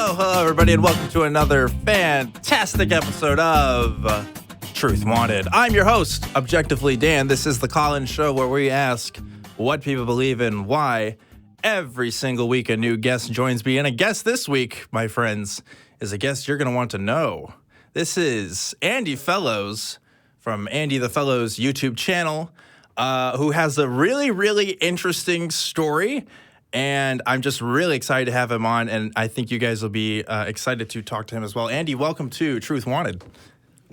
Hello, everybody, and welcome to another fantastic episode of Truth Wanted. I'm your host, Objectively Dan. This is the call-in show where we ask what people believe in, why. Every single week, a new guest joins me, and a guest this week, my friends, is a guest you're going to want to know. This is Andy Fellows from Andy the Fellows YouTube channel, who has a really, really interesting story. And I'm just really excited to have him on, and I think you guys will be excited to talk to him as well. Andy, welcome to Truth Wanted.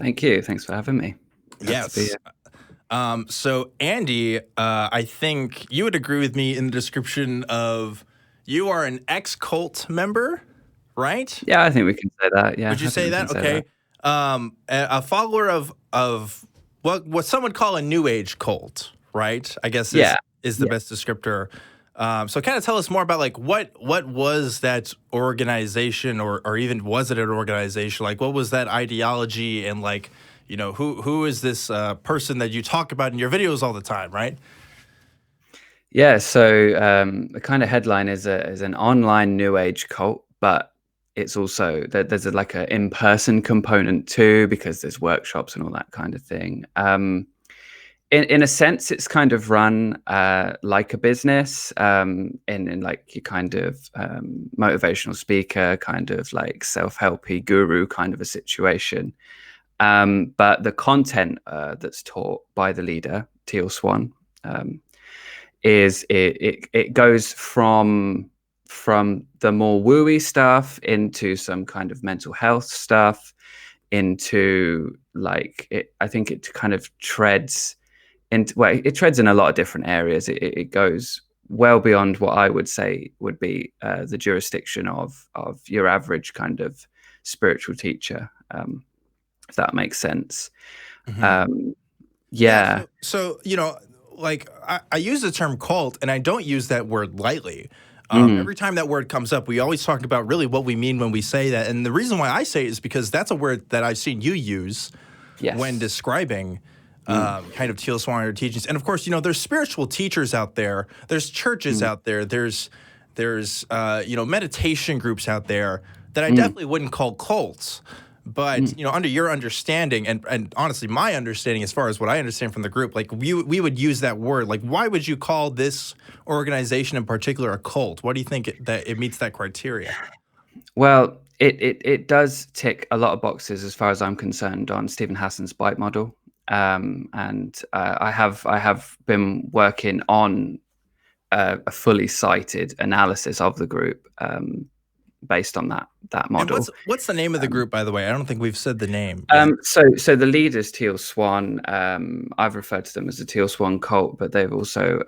Thank you. Thanks for having me. Yes. So, Andy, I think you would agree with me in the description of you are an ex-cult member, right? Yeah, I think we can say that. Yeah. Would you say that? Okay. A follower of what some would call a New Age cult, right? I guess is the best descriptor. So kind of tell us more about like what was that organization or even was it an organization? Like what was that ideology and like, you know, who is this person that you talk about in your videos all the time, right? Yeah, so the kind of headline is an online New Age cult, but it's also there's like an in-person component too because there's workshops and all that kind of thing. In a sense, it's kind of run like a business, in like your kind of motivational speaker, kind of like self-helpy guru kind of a situation. But the content that's taught by the leader, Teal Swan, is it goes from the more wooey stuff into some kind of mental health stuff, into like I think it kind of treads. It treads in a lot of different areas. It goes well beyond what I would say would be the jurisdiction of your average kind of spiritual teacher, if that makes sense. Mm-hmm. Yeah. So you know, like I use the term cult, and I don't use that word lightly. Every time that word comes up, we always talk about really what we mean when we say that. And the reason why I say it is because that's a word that I've seen you use when describing kind of Teal Swan or teachings. And of course, you know, there's spiritual teachers out there. There's churches out there. There's you know, meditation groups out there that I definitely wouldn't call cults. But, you know, under your understanding and honestly, my understanding as far as what I understand from the group, like we would use that word. Like, why would you call this organization in particular a cult? What do you think that it meets that criteria? Well, it does tick a lot of boxes as far as I'm concerned on Stephen Hassan's bite model. And I have been working on a fully cited analysis of the group based on that model. And what's the name of the group, by the way? I don't think we've said the name. So the leader's Teal Swan. I've referred to them as the Teal Swan cult, but they've also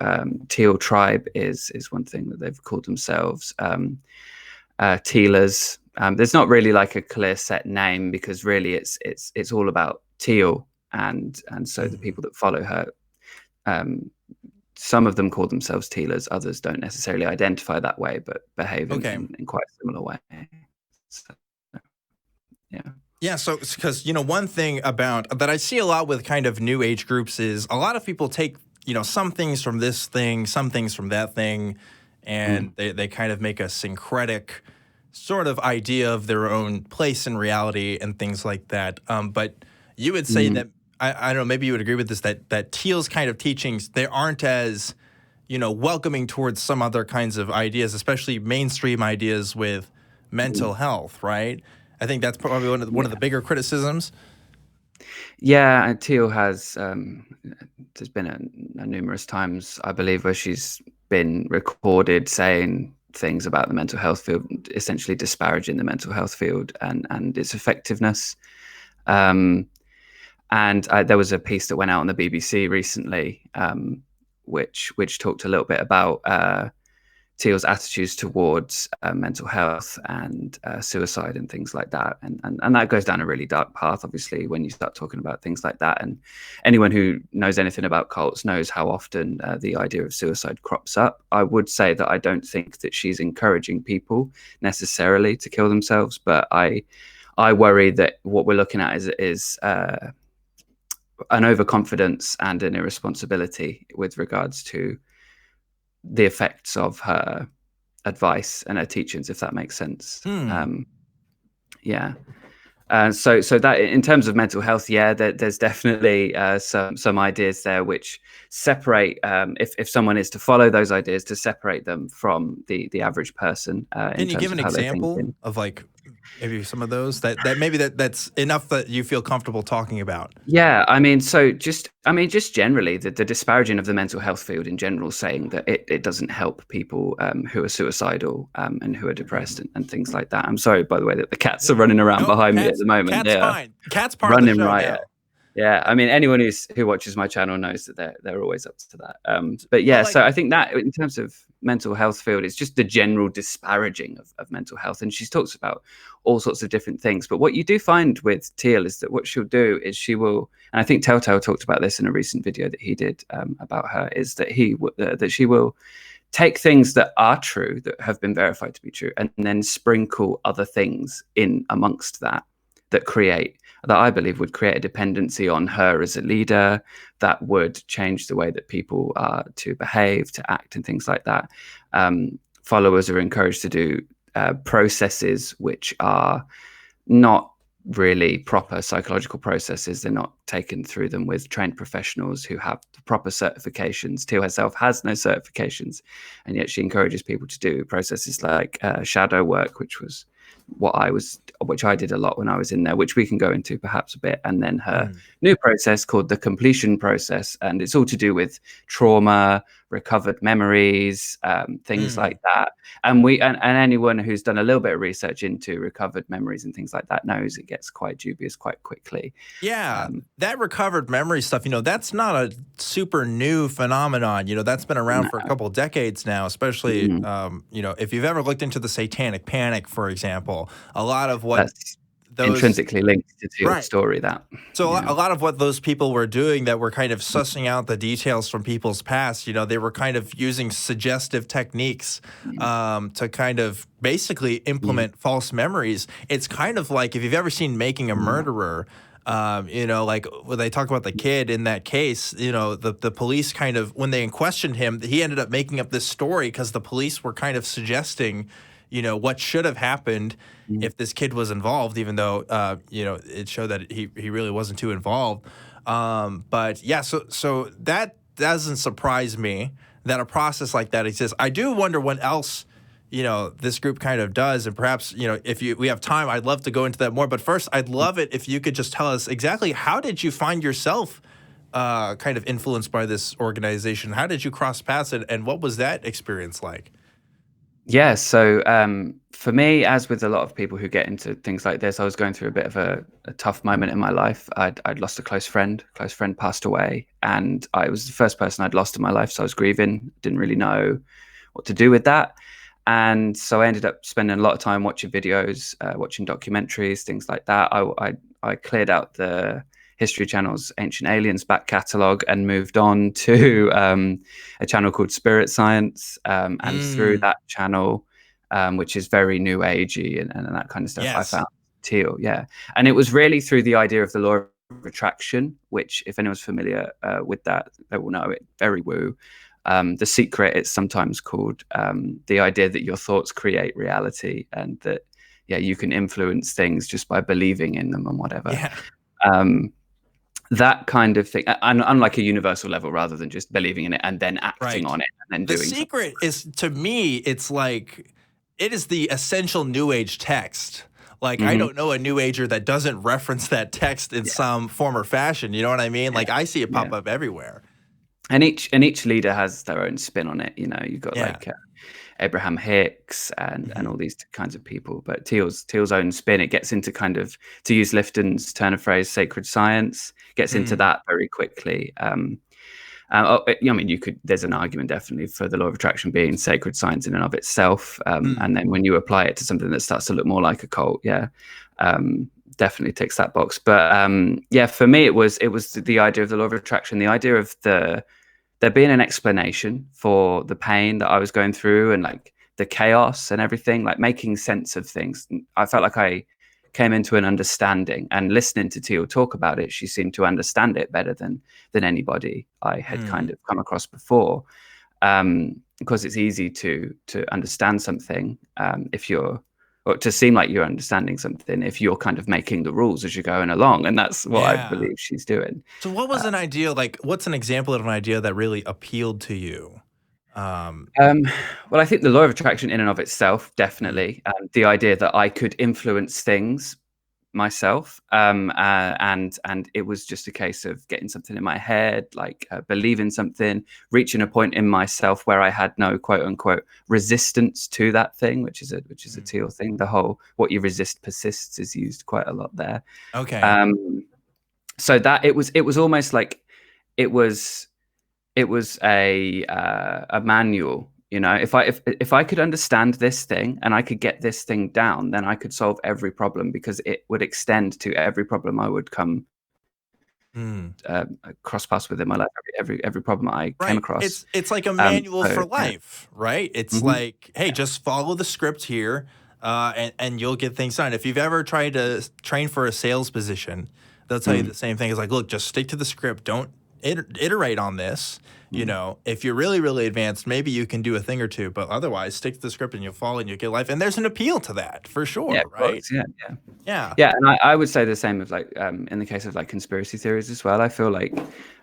Teal Tribe is one thing that they've called themselves. Tealers. There's not really like a clear set name because really it's all about teal. And so the people that follow her, some of them call themselves Tealers, others don't necessarily identify that way, but behave in quite a similar way. So, yeah. Yeah, so because, you know, one thing about that I see a lot with kind of New Age groups is a lot of people take, you know, some things from this thing, some things from that thing, and they kind of make a syncretic sort of idea of their own place in reality and things like that. But you would say that, I don't know, maybe you would agree with this, that Teal's kind of teachings, they aren't as, you know, welcoming towards some other kinds of ideas, especially mainstream ideas with mental health, right? I think that's probably one of the bigger criticisms. Yeah, and Teal has, there's been numerous times, I believe, where she's been recorded saying things about the mental health field, essentially disparaging the mental health field and its effectiveness. And there was a piece that went out on the BBC recently, which talked a little bit about Teal's attitudes towards mental health and suicide and things like that. And that goes down a really dark path, obviously, when you start talking about things like that. And anyone who knows anything about cults knows how often the idea of suicide crops up. I would say that I don't think that she's encouraging people necessarily to kill themselves, but I worry that what we're looking at is an overconfidence and an irresponsibility with regards to the effects of her advice and her teachings, if that makes sense. Yeah. So that in terms of mental health, there's definitely some ideas there which separate, if someone is to follow those ideas, to separate them from the average person in Can you terms give of an how they're example thinking. of like maybe some of those that maybe that's enough that you feel comfortable talking about? Yeah, just generally the disparaging of the mental health field in general, saying that it doesn't help people who are suicidal and who are depressed and things like that. I'm sorry, by the way, that the cats are running around Nope, behind me at the moment. cat's They are fine. Cat's part of the running show riot. now. Yeah, I mean, anyone who watches my channel knows that they're always up to that. But yeah, But like, so I think that in terms of mental health field, it's just the general disparaging of mental health, and she talks about all sorts of different things. But what you do find with Teal is that what she'll do is she will, and I think Telltale talked about this in a recent video that he did about her, is that that she will take things that are true, that have been verified to be true, and then sprinkle other things in amongst that I believe would create a dependency on her as a leader, that would change the way that people are to behave, to act, and things like that. Followers are encouraged to do processes which are not really proper psychological processes. They're not taken through them with trained professionals who have the proper certifications. Teal herself has no certifications, and yet she encourages people to do processes like shadow work, which I did a lot when I was in there, which we can go into perhaps a bit. And then her new process called the completion process, and it's all to do with trauma, recovered memories, things like that. And anyone who's done a little bit of research into recovered memories and things like that knows it gets quite dubious quite quickly. Yeah, that recovered memory stuff, that's not a super new phenomenon. That's been around for a couple of decades now, especially, if you've ever looked into the satanic panic, for example, a lot of what That's intrinsically linked to Teal's story. So a lot of what those people were doing that were kind of sussing out the details from people's past, they were kind of using suggestive techniques to kind of basically implement false memories. It's kind of like if you've ever seen Making a Murderer, like when they talk about the kid in that case, the police kind of, when they questioned him, he ended up making up this story because the police were kind of suggesting what should have happened if this kid was involved, even though, it showed that he really wasn't too involved. But yeah, so that doesn't surprise me that a process like that exists. I do wonder what else, this group kind of does. And perhaps, if we have time, I'd love to go into that more. But first, I'd love it if you could just tell us exactly how did you find yourself kind of influenced by this organization? How did you cross paths and what was that experience like? Yeah, so for me, as with a lot of people who get into things like this, I was going through a bit of a tough moment in my life. I'd lost a close friend. Close friend passed away, and I was the first person I'd lost in my life, so I was grieving, didn't really know what to do with that. And so I ended up spending a lot of time watching videos, watching documentaries, things like that. I cleared out the History Channel's Ancient Aliens back catalogue and moved on to a channel called Spirit Science. And through that channel, which is very new agey and that kind of stuff, I found Teal. Yeah. And it was really through the idea of the law of attraction, which if anyone's familiar with that, they will know it. Very woo. The Secret, it's sometimes called, the idea that your thoughts create reality, and that, you can influence things just by believing in them and whatever. Yeah. That kind of thing, and on like a universal level, rather than just believing in it and then acting on it and then doing something. The Secret is, to me, it's like, it is the essential New Age text. Like, I don't know a New Ager that doesn't reference that text in some form or fashion. You know what I mean? Like, I see it pop up everywhere. And each leader has their own spin on it. You've got like Abraham Hicks and all these kinds of people. But Teal's own spin, it gets into kind of, to use Lifton's turn of phrase, sacred science, gets into that very quickly. I mean, there's an argument definitely for the law of attraction being sacred science in and of itself. And then when you apply it to something that starts to look more like a cult, definitely ticks that box. But for me, it was the idea of the law of attraction, the idea of there being an explanation for the pain that I was going through and like the chaos and everything, like making sense of things. I felt like I came into an understanding, and listening to Teal talk about it, she seemed to understand it better than anybody I had kind of come across before. Because it's easy to understand something if you're or to seem like you're understanding something if you're kind of making the rules as you're going along. And that's what I believe she's doing. So what was an idea, like, what's an example of an idea that really appealed to you? Well, I think the law of attraction in and of itself, definitely. The idea that I could influence things myself, and it was just a case of getting something in my head, like believing something, reaching a point in myself where I had no quote unquote resistance to that thing, which is a Teal thing. The whole "what you resist persists" is used quite a lot there. Okay. So that it was almost like it was a manual. You know, if I could understand this thing and I could get this thing down, then I could solve every problem, because it would extend to every problem I would come cross paths with in my life. Every problem I came across. It's like a manual for life, right? It's like, hey, just follow the script here, and you'll get things done. If you've ever tried to train for a sales position, they'll tell you the same thing. It's like, look, just stick to the script. Don't iterate on this. You know, if you're really, really advanced, maybe you can do a thing or two, but otherwise stick to the script and you'll follow and you'll get life. And there's an appeal to that for sure, yeah, right? Yeah. And I would say the same of like, in the case of like conspiracy theories as well. I feel like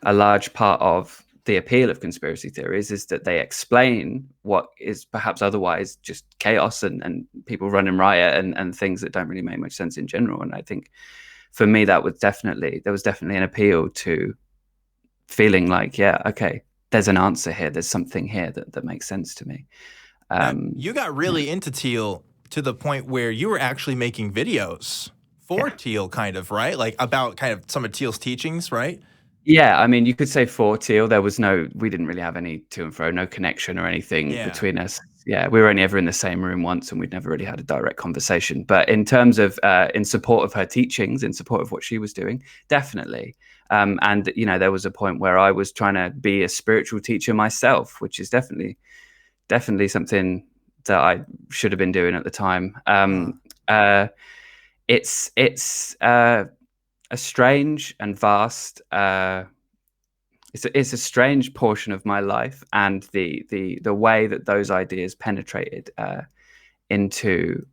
a large part of the appeal of conspiracy theories is that they explain what is perhaps otherwise just chaos and people running riot and things that don't really make much sense in general. And I think for me, there was definitely an appeal to feeling like, yeah, okay, there's an answer here. There's something here that makes sense to me. You got really into Teal to the point where you were actually making videos for Teal, kind of, right? Like about kind of some of Teal's teachings, right? Yeah, I mean, you could say for Teal, we didn't really have any to and fro, no connection or anything between us. Yeah, we were only ever in the same room once, and we'd never really had a direct conversation. But in terms of in support of her teachings, in support of what she was doing, definitely. And you know, there was a point where I was trying to be a spiritual teacher myself, which is definitely something that I should have been doing at the time. It's a strange and vast. It's a strange portion of my life, and the way that those ideas penetrated into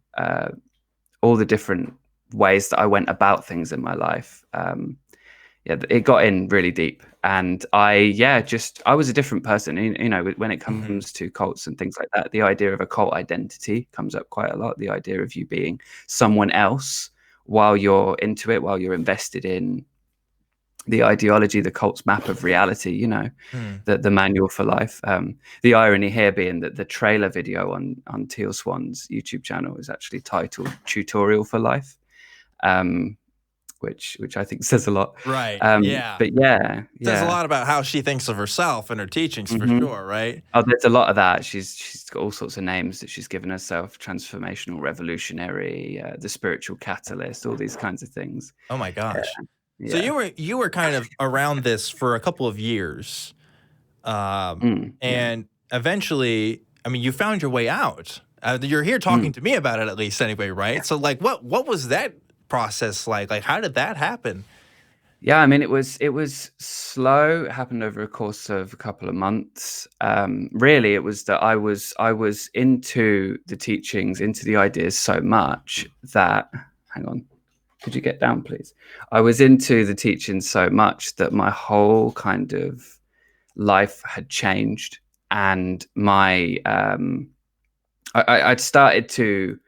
all the different ways that I went about things in my life. It got in really deep, and I was a different person. You know, when it comes to cults and things like that, the idea of a cult identity comes up quite a lot. The idea of you being someone else while you're into it, while you're invested in the ideology, the cult's map of reality, you know, the manual for life. The irony here being that the trailer video on Teal Swan's YouTube channel is actually titled Tutorial for Life. Which I think says a lot. Right. But says a lot about how she thinks of herself and her teachings for sure, right? Oh, there's a lot of that. She's got all sorts of names that she's given herself: transformational revolutionary, the spiritual catalyst, all these kinds of things. Oh my gosh. So you were kind of around this for a couple of years. And eventually, I mean, you found your way out. You're here talking to me about it, at least anyway, right? So like what was that process like? Like, how did that happen? Yeah, I mean, it was slow. It happened over a course of a couple of months. Really, it was that I was into the teachings, into the ideas so much that, hang on, could you get down, please? I was into the teachings so much that my whole kind of life had changed, and I'd started to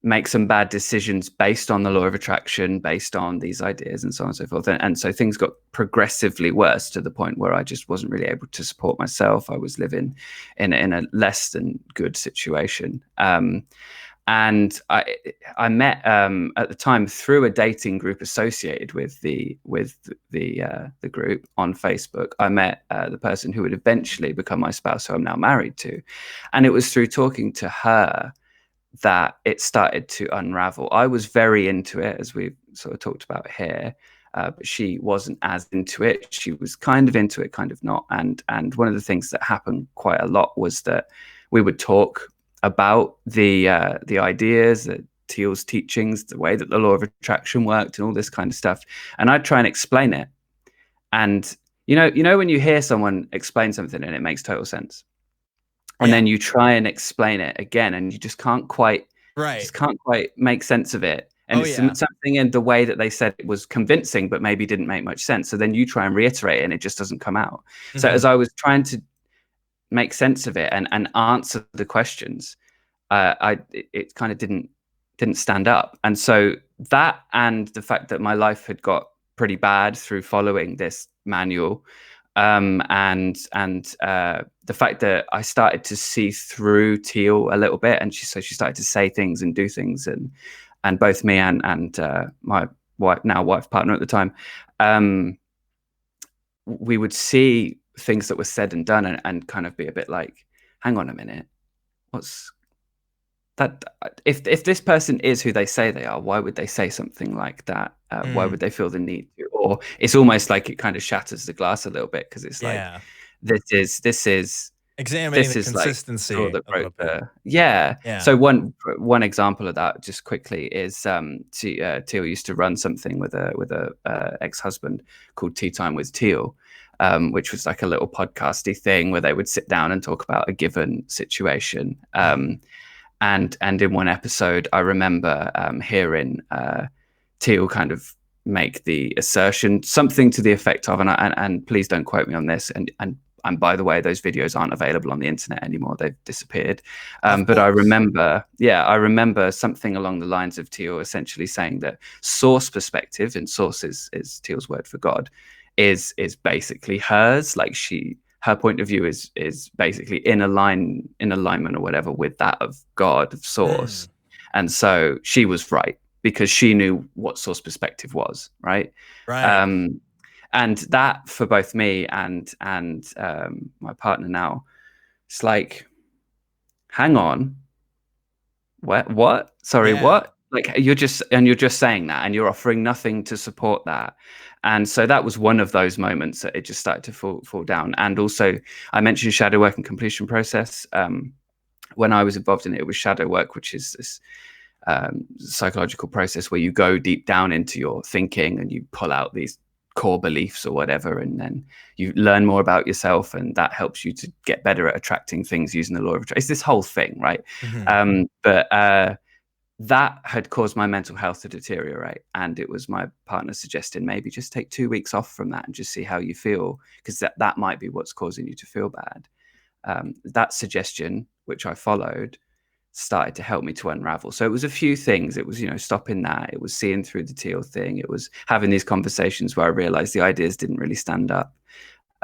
make some bad decisions based on the law of attraction, based on these ideas and so on and so forth. And so things got progressively worse to the point where I just wasn't really able to support myself. I was living in a less than good situation. And I met at the time through a dating group associated with the group on Facebook. I met the person who would eventually become my spouse, who I'm now married to. And it was through talking to her that it started to unravel. I was very into it, as we've sort of talked about here, but she wasn't as into it. She was kind of into it, kind of not. And one of the things that happened quite a lot was that we would talk about the ideas, the Teal's teachings, the way that the law of attraction worked, and all this kind of stuff. And I'd try and explain it. And you know when you hear someone explain something and it makes total sense, and then you try and explain it again, and you just can't quite Right. Just can't quite make sense of it. And Oh it's yeah. something in the way that they said it was convincing, but maybe didn't make much sense. So then you try and reiterate it and it just doesn't come out. So Mhm. as I was trying to make sense of it and answer the questions, it kind of didn't stand up. And so that, and the fact that my life had got pretty bad through following this manual, and the fact that I started to see through Teal a little bit, and she started to say things and do things, and both me and my wife partner at the time, we would see things that were said and done, and kind of be a bit like, hang on a minute, what's that? If this person is who they say they are, why would they say something like that? Why would they feel the need to? Or it's almost like it kind of shatters the glass a little bit, because it's like, Yeah. this is Examining the like the straw consistency that a little broke bit. the. Yeah. Yeah. So one example of that, just quickly, is Teal used to run something with a ex-husband called Tea Time with Teal, which was like a little podcasty thing where they would sit down and talk about a given situation. And in one episode, I remember hearing Teal kind of make the assertion, something to the effect of, and please don't quote me on this, and by the way, those videos aren't available on the internet anymore; they've disappeared. But I remember something along the lines of Teal essentially saying that source perspective, and source is Teal's word for God, is basically hers. Like her point of view is basically in alignment or whatever with that of God, of source. And so she was right, because she knew what source perspective was, right? Right. And that, for both me and my partner now, it's like, hang on, what? Sorry, Yeah. what? Like, you're just saying that, and you're offering nothing to support that. And so that was one of those moments that it just started to fall down. And also, I mentioned shadow work and completion process. When I was involved in it, it was shadow work, which is this psychological process where you go deep down into your thinking and you pull out these core beliefs or whatever, and then you learn more about yourself, and that helps you to get better at attracting things using the law of attraction. It's this whole thing, right? But that had caused my mental health to deteriorate, and it was my partner suggesting maybe just take 2 weeks off from that and just see how you feel, because that might be what's causing you to feel bad. That suggestion, which I followed, started to help me to unravel. So it was a few things. It was, stopping that. It was seeing through the Teal thing. It was having these conversations where I realized the ideas didn't really stand up.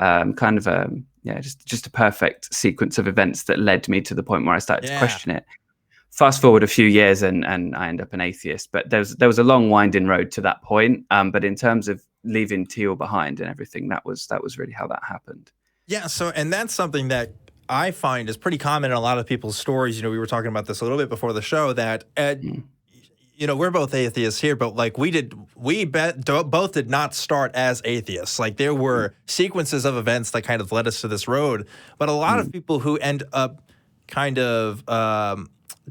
Just a perfect sequence of events that led me to the point where I started to question it. Fast forward a few years, and I end up an atheist. But there was a long winding road to that point. But in terms of leaving Teal behind and everything, that was really how that happened. Yeah. So, and that's something that I find is pretty common in a lot of people's stories. We were talking about this a little bit before the show, that we're both atheists here, but like both did not start as atheists. Like, there were sequences of events that kind of led us to this road. But a lot of people who end up kind of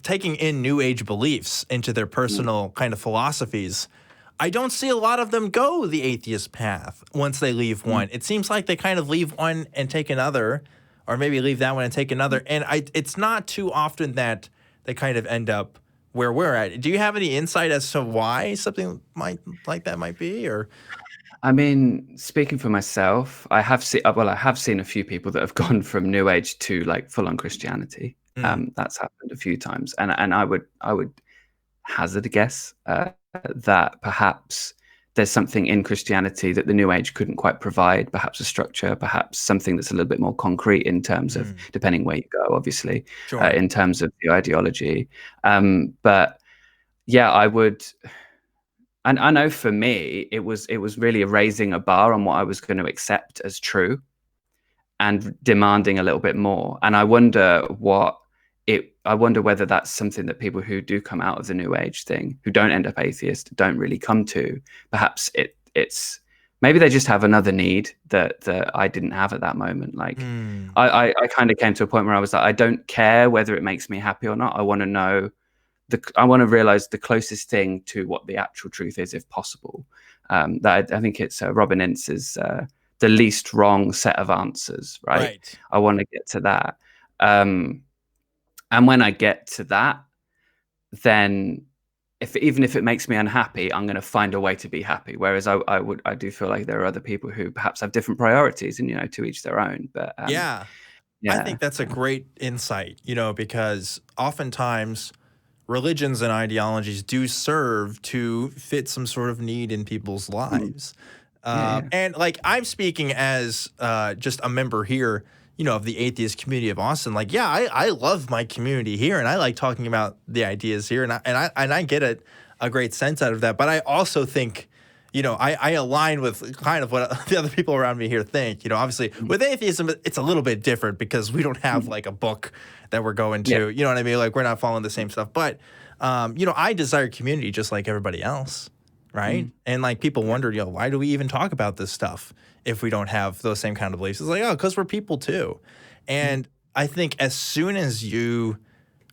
taking in New Age beliefs into their personal kind of philosophies, I don't see a lot of them go the atheist path once they leave one. It seems like they kind of leave one and take another, or maybe leave that one and take another. And it's not too often that they kind of end up where we're at. Do you have any insight as to why something like that might be? Or, I mean, speaking for myself, I have seen a few people that have gone from New Age to like full-on Christianity. That's happened a few times, and I would hazard a guess that perhaps there's something in Christianity that the New Age couldn't quite provide, perhaps a structure, perhaps something that's a little bit more concrete in terms of, depending where you go, obviously, in terms of the ideology. But yeah, I would, and I know for me, it was really raising a bar on what I was going to accept as true and demanding a little bit more. And I wonder whether that's something that people who do come out of the New Age thing, who don't end up atheist, don't really come to. Perhaps it's maybe they just have another need that I didn't have at that moment. Like I kind of came to a point where I was like, I don't care whether it makes me happy or not. I want to know I want to realize the closest thing to what the actual truth is, if possible. That I think it's Robin Ince's the least wrong set of answers, right? I want to get to that. And when I get to that, then even if it makes me unhappy, I'm going to find a way to be happy. Whereas I do feel like there are other people who perhaps have different priorities, and to each their own. But Yeah. I yeah, think that's a great insight, because oftentimes religions and ideologies do serve to fit some sort of need in people's lives. yeah. And like I'm speaking as just a member here, of the Atheist Community of Austin. Like, yeah, I love my community here, and I like talking about the ideas here, and I get a great sense out of that. But I also think, I align with kind of what the other people around me here think. Obviously with atheism, it's a little bit different because we don't have like a book that we're going to. You know what I mean? Like we're not following the same stuff. But I desire community just like everybody else. Right. And like people wonder, why do we even talk about this stuff if we don't have those same kind of beliefs? It's like, oh, because we're people too. And I think as soon as you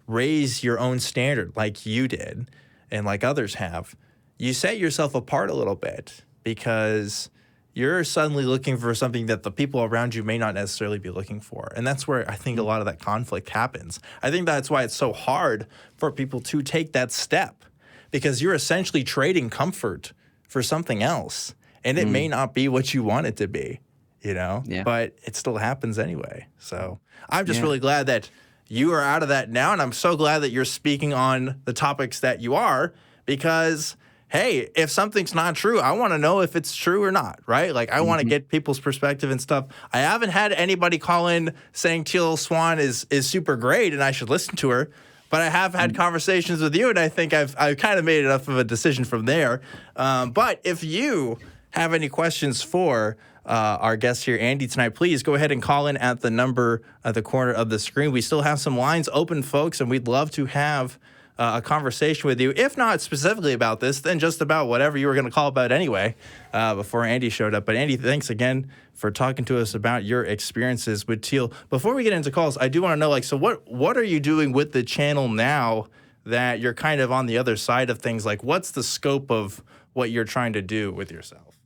raise your own standard like you did and like others have, you set yourself apart a little bit because you're suddenly looking for something that the people around you may not necessarily be looking for. And that's where I think a lot of that conflict happens. I think that's why it's so hard for people to take that step. Because you're essentially trading comfort for something else. And it may not be what you want it to be, but it still happens anyway. So I'm just really glad that you are out of that now. And I'm so glad that you're speaking on the topics that you are because, hey, if something's not true, I want to know if it's true or not, right? Like I want to get people's perspective and stuff. I haven't had anybody call in saying Teal Swan is super great and I should listen to her. But I have had conversations with you, and I think I've kind of made enough of a decision from there. But if you have any questions for our guest here, Andy, tonight, please go ahead and call in at the number at the corner of the screen. We still have some lines open, folks, and we'd love to have a conversation with you. If not specifically about this, then just about whatever you were going to call about anyway before Andy showed up. But Andy, thanks again for talking to us about your experiences with Teal. Before we get into calls, I do want to know, so what are you doing with the channel now that you're kind of on the other side of things? Like, what's the scope of what you're trying to do with yourself?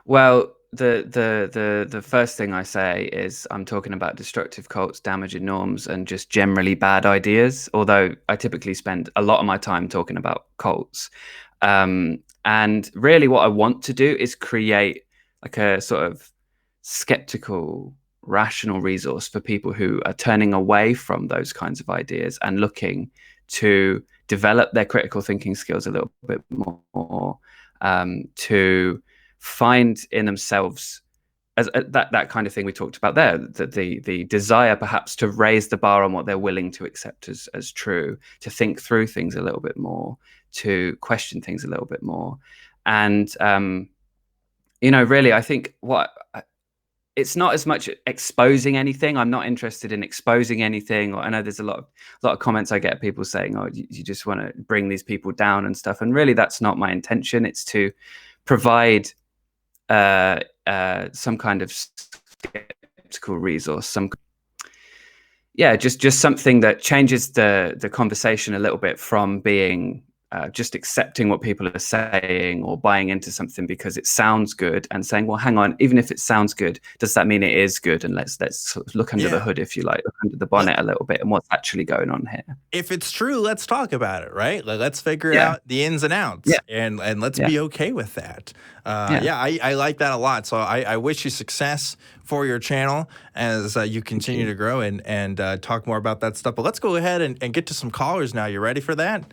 Well, the first thing I say is I'm talking about destructive cults, damaging norms, and just generally bad ideas. Although I typically spend a lot of my time talking about cults. And really what I want to do is create like a sort of skeptical, rational resource for people who are turning away from those kinds of ideas and looking to develop their critical thinking skills a little bit more, to find in themselves as that kind of thing we talked about there, that the desire perhaps to raise the bar on what they're willing to accept as true, to think through things a little bit more, to question things a little bit more. And really I think it's not as much exposing anything. I'm not interested in exposing anything. Or I know there's a lot of comments I get, people saying, oh, you just want to bring these people down and stuff. And really that's not my intention. It's to provide some kind of skeptical resource, just something that changes the conversation a little bit from being just accepting what people are saying or buying into something because it sounds good and saying, well, hang on, even if it sounds good, does that mean it is good? And let's sort of look under the hood, if you like, look under the bonnet a little bit and what's actually going on here. If it's true, let's talk about it, right? Like, let's figure out the ins and outs and let's be okay with that. I like that a lot. So I wish you success for your channel as you continue to grow and talk more about that stuff. But let's go ahead and get to some callers now. You ready for that?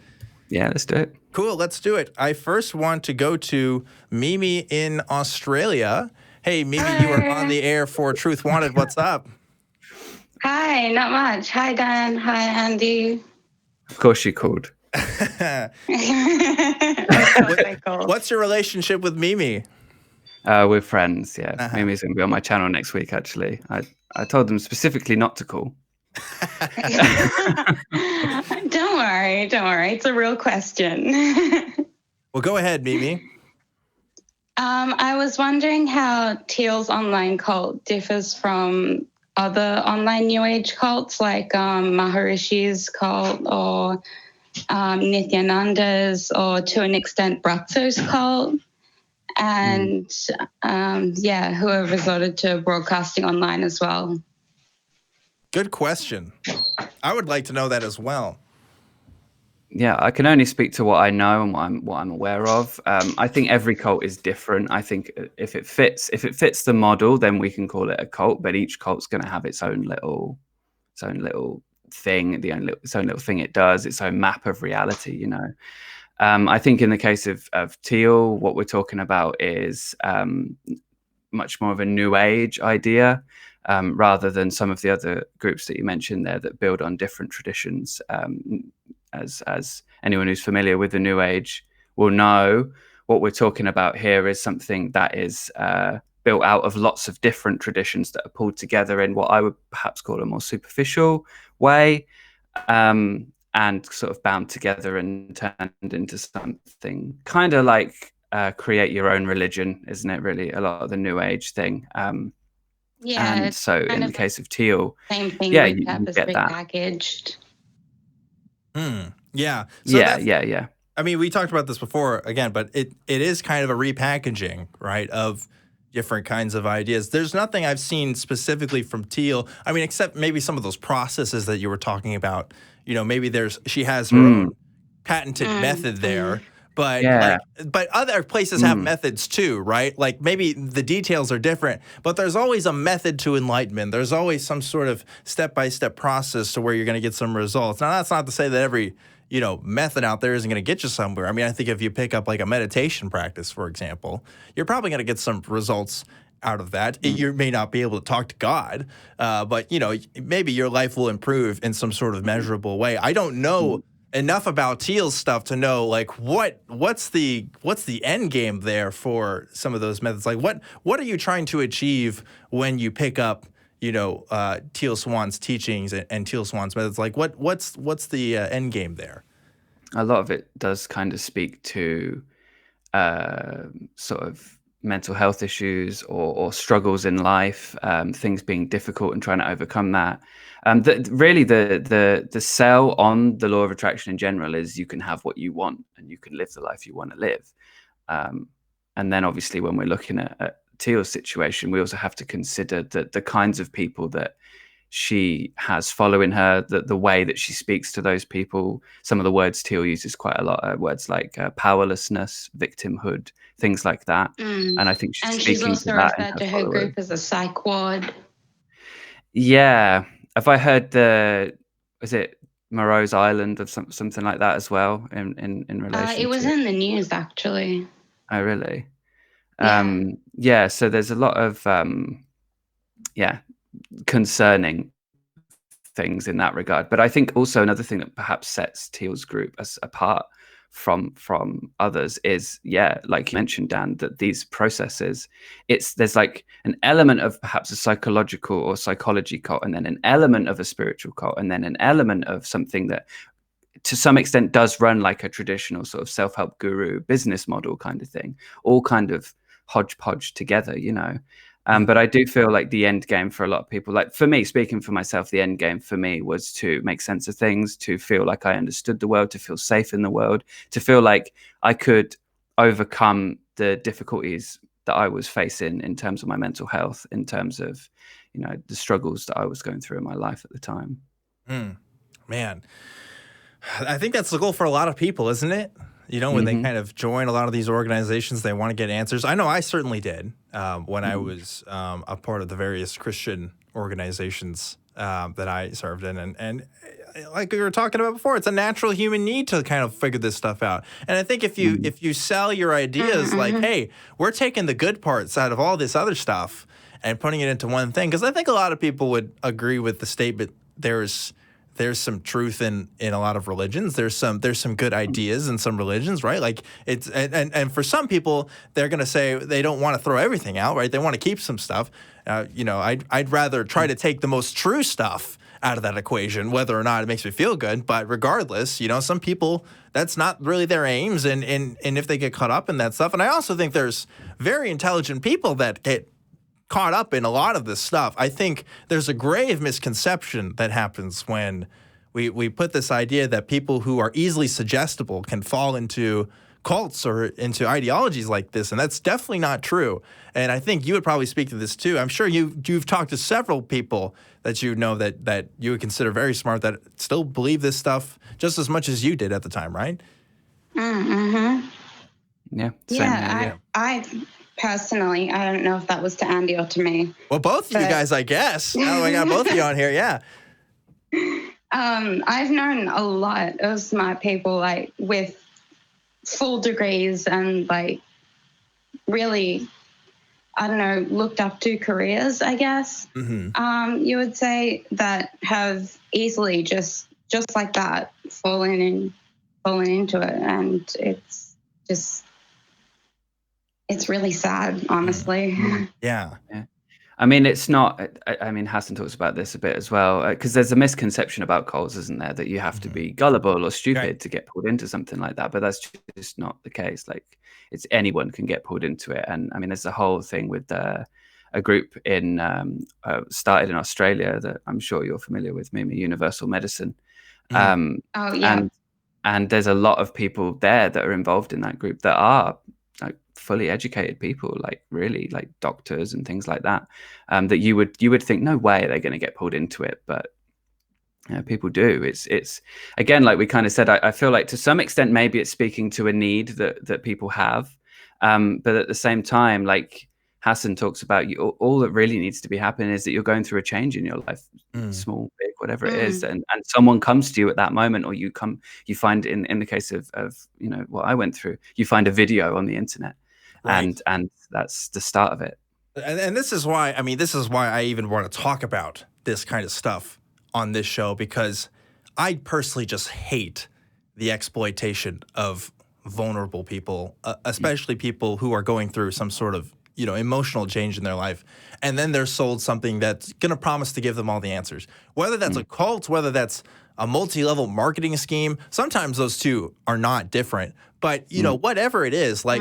Yeah, let's do it. Cool, let's do it. I first want to go to Mimi in Australia. Hey, Mimi, you are on the air for Truth Wanted. What's up? Hi, not much. Hi, Dan. Hi, Andy. Of course you called. What's your relationship with Mimi? We're friends, yeah. Mimi's going to be on my channel next week, actually. I told them specifically not to call. Don't worry. It's a real question. Well, go ahead, Mimi. I was wondering how Teal's online cult differs from other online New Age cults like Maharishi's cult or Nityananda's or to an extent Bratzo's cult. And who have resorted to broadcasting online as well. Good question. I would like to know that as well. Yeah, I can only speak to what I know and what I'm aware of. I think every cult is different. I think if it fits the model, then we can call it a cult. But each cult's going to have its own little thing, its own little thing it does, its own map of reality. You know, I think in the case of Teal, what we're talking about is much more of a new age idea, rather than some of the other groups that you mentioned there that build on different traditions. As anyone who's familiar with the New Age will know, what we're talking about here is something that is built out of lots of different traditions that are pulled together in what I would perhaps call a more superficial way, and sort of bound together and turned into something kind of like create your own religion, isn't it? Really, a lot of the New Age thing. Yeah, And so in the case of Teal, same thing. yeah, you you get get that. repackaged. Yeah. So yeah. I mean, we talked about this before again, but it is kind of a repackaging, right, of different kinds of ideas. There's nothing I've seen specifically from Teal. I mean, except maybe some of those processes that you were talking about. You know, maybe she has her own patented method there. But Yeah. but other places have methods too, right? Like maybe the details are different, but there's always a method to enlightenment. There's always some sort of step-by-step process to where you're going to get some results. Now, that's not to say that every, method out there isn't going to get you somewhere. I mean, I think if you pick up like a meditation practice, for example, you're probably going to get some results out of that. You may not be able to talk to God, but, maybe your life will improve in some sort of measurable way. I don't know enough about Teal's stuff to know like what's the end game there for some of those methods. Like what are you trying to achieve when you pick up Teal Swan's teachings and Teal Swan's methods? Like what's the end game there? A lot of it does kind of speak to sort of mental health issues or struggles in life, things being difficult and trying to overcome that. Really, the sell on the law of attraction in general is you can have what you want and you can live the life you want to live. And then obviously when we're looking at Teal's situation, we also have to consider the kinds of people that she has following her, the way that she speaks to those people. Some of the words Teal uses quite a lot, words like powerlessness, victimhood, things like that. And I think she's speaking to that. And she's also referred to her group as a psych ward. Yeah. Have I heard is it Moreau's Island or something like that as well in relation it was to... in the news, actually. Oh, really? Yeah. So there's a lot of concerning things in that regard. But I think also another thing that perhaps sets Teal's group apart from others is, like you mentioned, Dan, that these processes, there's like an element of perhaps a psychological or psychology cult, and then an element of a spiritual cult, and then an element of something that to some extent does run like a traditional sort of self-help guru business model kind of thing, all kind of hodgepodge together, But I do feel like the end game for a lot of people, like for me, speaking for myself, the end game for me was to make sense of things, to feel like I understood the world, to feel safe in the world, to feel like I could overcome the difficulties that I was facing in terms of my mental health, in terms of, the struggles that I was going through in my life at the time. Man, I think that's the goal for a lot of people, isn't it? When they kind of join a lot of these organizations, they want to get answers. I know I certainly did when I was a part of the various Christian organizations that I served in. And like we were talking about before, it's a natural human need to kind of figure this stuff out. And I think if you sell your ideas like, hey, we're taking the good parts out of all this other stuff and putting it into one thing, because I think a lot of people would agree with the statement there's some truth in a lot of religions. There's some good ideas in some religions, right? Like it's and for some people, they're going to say they don't want to throw everything out, right? They want to keep some stuff. I'd rather try to take the most true stuff out of that equation, whether or not it makes me feel good. But regardless, some people, that's not really their aims, and if they get caught up in that stuff. And I also think there's very intelligent people that get caught up in a lot of this stuff. I think there's a grave misconception that happens when we put this idea that people who are easily suggestible can fall into cults or into ideologies like this, and that's definitely not true. And I think you would probably speak to this too. I'm sure you've talked to several people that you know that you would consider very smart that still believe this stuff just as much as you did at the time, right? Mm-hmm. Yeah. I personally, I don't know if that was to Andy or to me. Well, both of you guys, I guess. Oh, I got both of you on here, yeah. I've known a lot of smart people, like, with full degrees and, like, really, I don't know, looked up to careers, I guess. Mm-hmm. You would say, that have easily just like that fallen into it, and it's really sad, honestly. Mm-hmm. Yeah. I mean, it's not. I mean, Hassan talks about this a bit as well, because there's a misconception about cults, isn't there, that you have to be gullible or stupid to get pulled into something like that. But that's just not the case. Like, it's anyone can get pulled into it. And I mean, there's a whole thing with a group in started in Australia that I'm sure you're familiar with, Mimi, Universal Medicine. Oh yeah. And there's a lot of people there that are involved in that group that are like fully educated people, like really like doctors and things like that, that you would think, no way they're going to get pulled into it, but people do. It's again, like we kind of said, I feel like to some extent maybe it's speaking to a need that people have, but at the same time, like Hassan talks about, all that really needs to be happening is that you're going through a change in your life, small, big, whatever it is, and someone comes to you at that moment, or you find in the case of what I went through, you find a video on the internet, and that's the start of it. And this is why I even want to talk about this kind of stuff on this show, because I personally just hate the exploitation of vulnerable people, especially people who are going through some sort of emotional change in their life, and then they're sold something that's going to promise to give them all the answers. Whether that's a cult, whether that's a multi-level marketing scheme, sometimes those two are not different. But whatever it is, like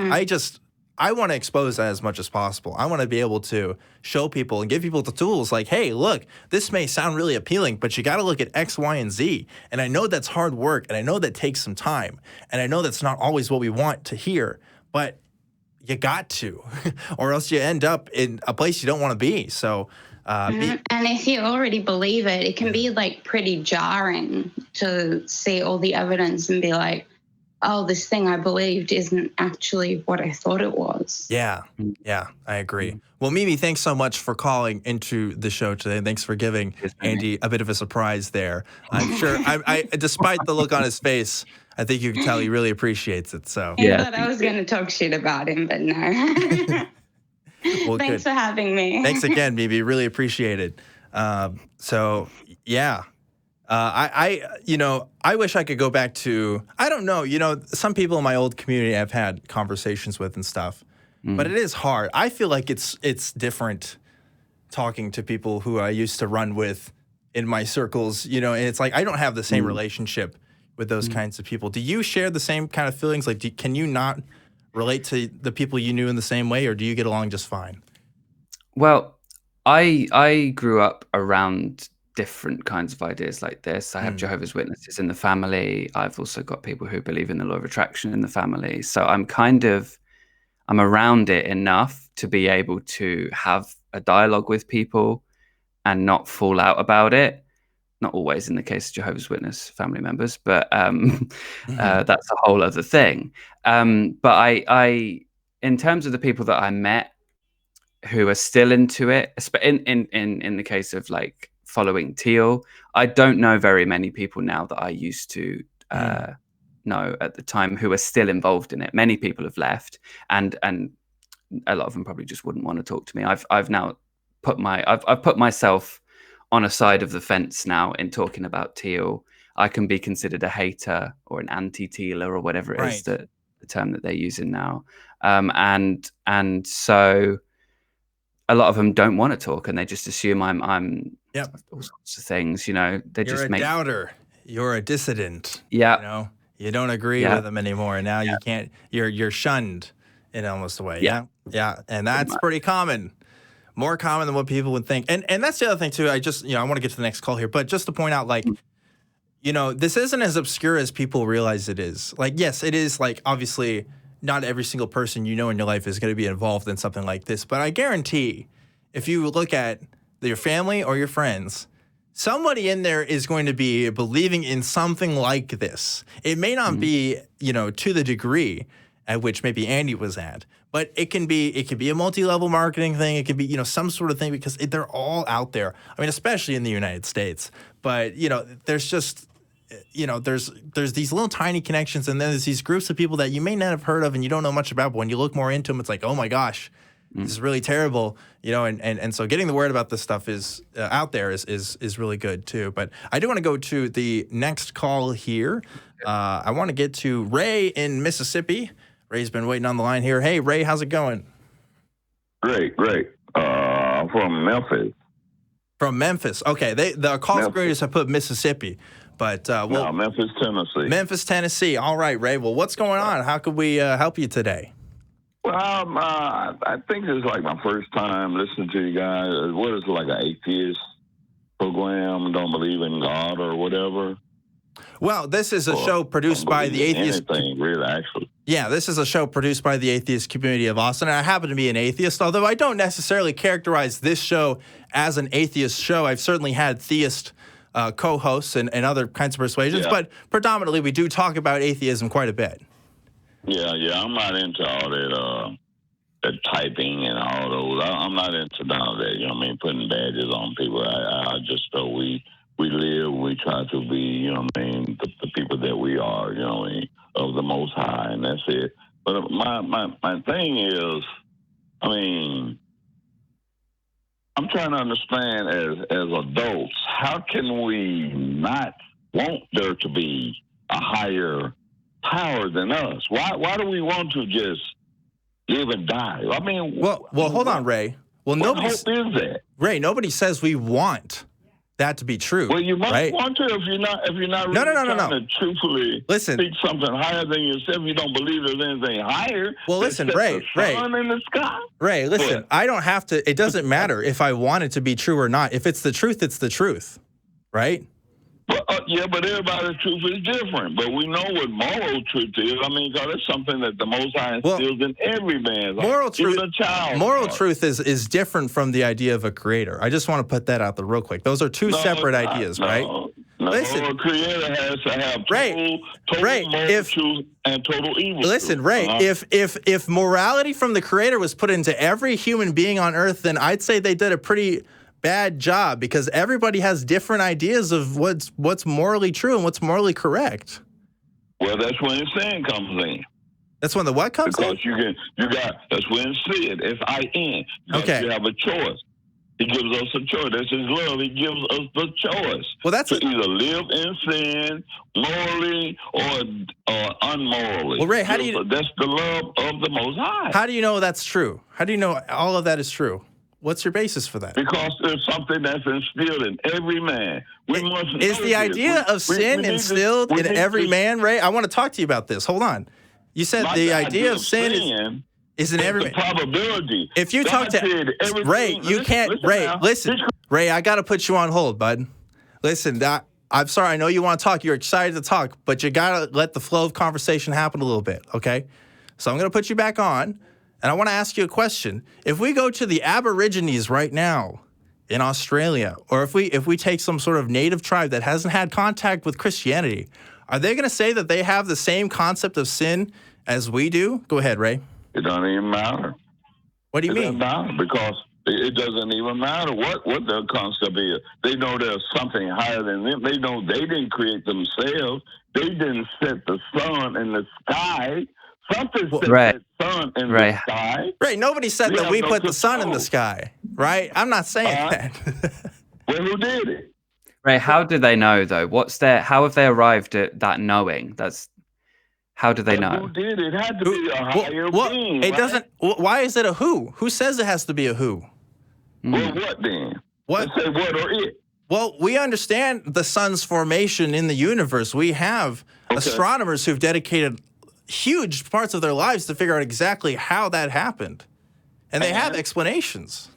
I want to expose that as much as possible. I want to be able to show people and give people the tools, like, hey, look, this may sound really appealing, but you got to look at X, Y, and Z. And I know that's hard work, and I know that takes some time, and I know that's not always what we want to hear, but you got to, or else you end up in a place you don't want to be. So, and if you already believe it, it can be like pretty jarring to see all the evidence and be like, oh, this thing I believed isn't actually what I thought it was. Yeah, I agree. Well, Mimi, thanks so much for calling into the show today. Thanks for giving Andy a bit of a surprise there. I'm sure, despite the look on his face, I think you can tell he really appreciates it. So I thought I was going to talk shit about him, but no. Well, thanks for having me. Thanks again, Mimi. Really appreciate it. So yeah. I wish I could go back to, I don't know, some people in my old community I've had conversations with and stuff, but it is hard. I feel like it's different talking to people who I used to run with in my circles, and it's like I don't have the same relationship with those kinds of people. Do you share the same kind of feelings? Like, can you not relate to the people you knew in the same way, or do you get along just fine? Well, I grew up around different kinds of ideas like this. I have Jehovah's Witnesses in the family. I've also got people who believe in the law of attraction in the family. So I'm around it enough to be able to have a dialogue with people and not fall out about it. Not always in the case of Jehovah's Witness family members, but that's a whole other thing. But I, in terms of the people that I met who are still into it, in the case of like following Teal, I don't know very many people now that I used to know at the time who are still involved in it. Many people have left, and a lot of them probably just wouldn't want to talk to me. I've now put myself on a side of the fence now in talking about Teal. I can be considered a hater or an anti-Tealer or whatever it is that the term that they're using now. And so a lot of them don't want to talk, and they just assume I'm all sorts of things, They You're a doubter. You're a dissident. Yeah. You don't agree with them anymore, and now you can't. You're shunned in almost a way. Yeah. And that's pretty common. More common than what people would think. And that's the other thing too. I just, I want to get to the next call here, but just to point out, like, this isn't as obscure as people realize it is. Like, yes, it is, like, obviously not every single person you know in your life is going to be involved in something like this. But I guarantee if you look at your family or your friends, somebody in there is going to be believing in something like this. It may not be, to the degree at which maybe Andy was at, but it can be a multi-level marketing thing. It could be, some sort of thing because they're all out there. I mean, especially in the United States. But, there's just, there's these little tiny connections, and then there's these groups of people that you may not have heard of and you don't know much about. But when you look more into them, it's like, oh my gosh, this is really terrible, and so getting the word about this stuff is out there is really good too. But I do want to go to the next call here. I want to get to Ray in Mississippi. Ray's been waiting on the line here. Hey, Ray, how's it going? Great. I'm from Memphis. From Memphis. Okay, the call screeners have put Mississippi, but no, Memphis, Tennessee. Memphis, Tennessee. All right, Ray. Well, what's going on? How could we help you today? Well, I think this is like my first time listening to you guys. What is it, like an atheist program? Don't believe in God or whatever. Well, this is a show produced by the Atheist. Anything, really, actually. Yeah, this is a show produced by the Atheist Community of Austin. And I happen to be an atheist, although I don't necessarily characterize this show as an atheist show. I've certainly had theist co-hosts and other kinds of persuasions, but predominantly we do talk about atheism quite a bit. Yeah, I'm not into all that typing and all those. I'm not into none of that. Putting badges on people. I just know we live. We try to be, the people that we are. Of the Most High, and that's it. But my thing is, I'm trying to understand as adults, how can we not want there to be a higher power than us? Why do we want to just live and die? Well, hold on, Ray. Well, what hope is that? Ray, nobody says we want that to be true. Well, you must right? want to if you're not really trying to truthfully speak something higher than yourself. You don't believe there's anything higher. Well, listen, Ray. In the sky. Ray, listen. I don't have to. It doesn't matter if I want it to be true or not. If it's the truth, it's the truth, right? But everybody's truth is different. But we know what moral truth is. Because it's something that the Most High instills in every man's life. Moral truth. Even a child. Moral truth is different from the idea of a creator. I just want to put that out there real quick. Those are two separate ideas, right? No, listen, a creator has to have total moral truth and total evil. Listen, truth. Ray, if morality from the creator was put into every human being on earth, then I'd say they did a pretty bad job, because everybody has different ideas of what's morally true and what's morally correct. Well, that's when sin comes in. That's when the what comes in? Because that's when sin, S-I-N. Okay. You have a choice. He gives us a choice. That's his love. He gives us the choice. Well, that's to either live in sin morally or unmorally. Well, Ray, that's the love of the Most High. How do you know that's true? How do you know all of that is true? What's your basis for that? Because there's something that's instilled in every man. Is the idea of sin instilled in every man, Ray? I want to talk to you about this. Hold on. You said the idea of sin is in every man. Probability. If you talk to Ray, you can't. Ray, listen. Ray, I got to put you on hold, bud. Listen, I'm sorry. I know you want to talk. You're excited to talk, but you got to let the flow of conversation happen a little bit, okay? So I'm going to put you back on. And I want to ask you a question. If we go to the Aborigines right now in Australia, or if we take some sort of native tribe that hasn't had contact with Christianity, are they going to say that they have the same concept of sin as we do? Go ahead, Ray. It doesn't even matter. What do you mean? It doesn't matter because it doesn't even matter what their concept is. They know there's something higher than them. They know they didn't create themselves. They didn't set the sun in the sky. Something set the sun in the sky. Right. Nobody said that we put the sun in the sky. Right. I'm not saying that. Well, who did it? Ray, how do they know though? How have they arrived at that knowing? How do they know? Who did it? It had to be a higher being. It doesn't. Why is it a who? Who says it has to be a who? Well, what then? What? Let's say what or it. Well, we understand the sun's formation in the universe. We have astronomers who've dedicated huge parts of their lives to figure out exactly how that happened. And they have explanations.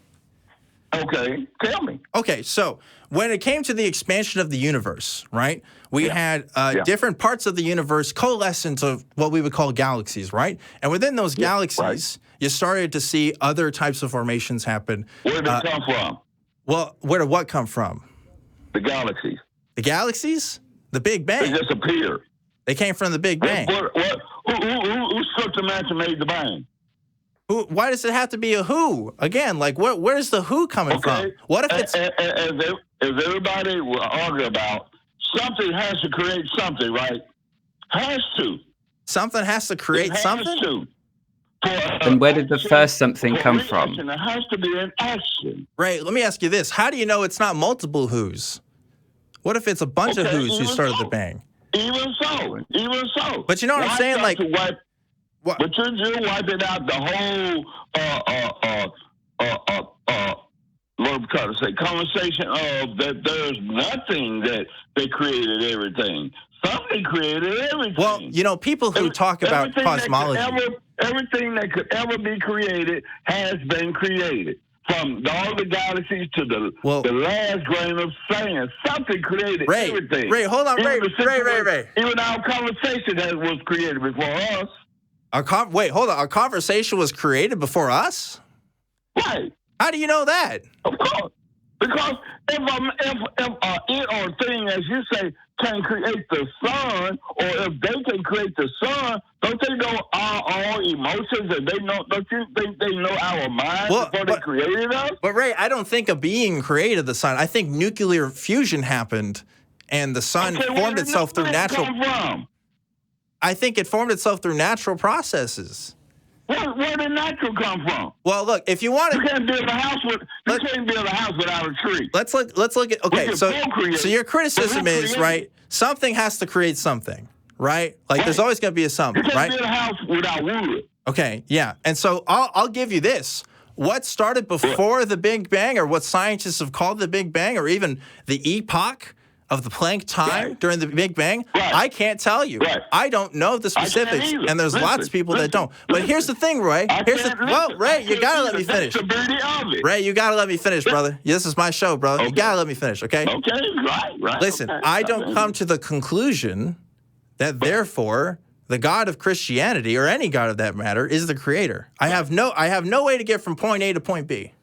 Okay, tell me. Okay, so when it came to the expansion of the universe, right? We had different parts of the universe coalesce into what we would call galaxies, right? And within those galaxies, you started to see other types of formations happen. Where did they come from? Well, where did what come from? The galaxies. The galaxies? The Big Bang. They just appeared. They came from the Big Bang. Who struck the match and made the bang? Why does it have to be a who? Again, like where's the who coming from? What if it's as everybody will argue about, something has to create something, right? Has to. Something has to create something? To. And where did the first something come from? It has to be an action. Right, let me ask you this. How do you know it's not multiple who's? What if it's a bunch of who's who started the bang? Even so. But you know what I'm saying? Like, but you're wiping out the whole, what I'm trying to say, conversation of that there's nothing that they created everything. Something created everything. Well, you know, people who talk about cosmology. Everything that could ever be created has been created. From all the galaxies to the last grain of sand, something created everything. Ray, hold on, Ray. Even our conversation was created before us. Wait, hold on. Our conversation was created before us? Right. How do you know that? Of course. Because if it or thing, as you say, can create the sun, or if they can create the sun, don't they know our emotions, and don't you think they know our minds before they created us? But Ray, I don't think a being created the sun. I think nuclear fusion happened, and the sun formed itself through natural. Come from? I think it formed itself through natural processes. Where did natural come from? Well, look, if you want to, you can't build a house without a tree. Let's look at so your criticism is right. Something has to create something, right? Like there's always going to be a something, right? You can't build a house without wood. Okay, yeah, and so I'll give you this. What started before the Big Bang, or what scientists have called the Big Bang, or even the epoch of the Planck time during the Big Bang, I can't tell you. I don't know the specifics, and there's lots of people that don't. But here's the thing, Ray. Ray, you gotta let me finish. That's the beauty of it. Ray, you gotta let me finish, brother. This is my show, brother. You gotta let me finish, okay? Okay, right. Listen, I don't come to the conclusion that therefore the God of Christianity, or any God of that matter, is the creator. I have no way to get from point A to point B.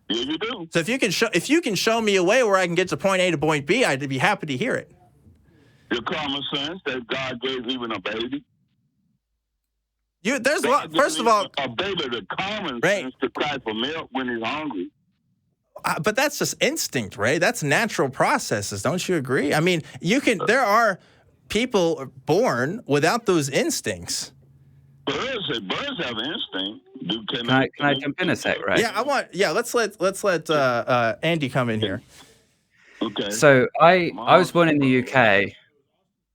Yeah, you do. So if you can show me a way where I can get to point A to point B, I'd be happy to hear it. Your common sense that God gave even a baby. First of all, a baby the common sense to cry for milk when he's hungry. But that's just instinct, Ray. That's natural processes. Don't you agree? I mean, there are people born without those instincts. Birds have instinct. Can I jump in a sec, right? Yeah, let's let Andy come in here. Okay. So I was born in the UK,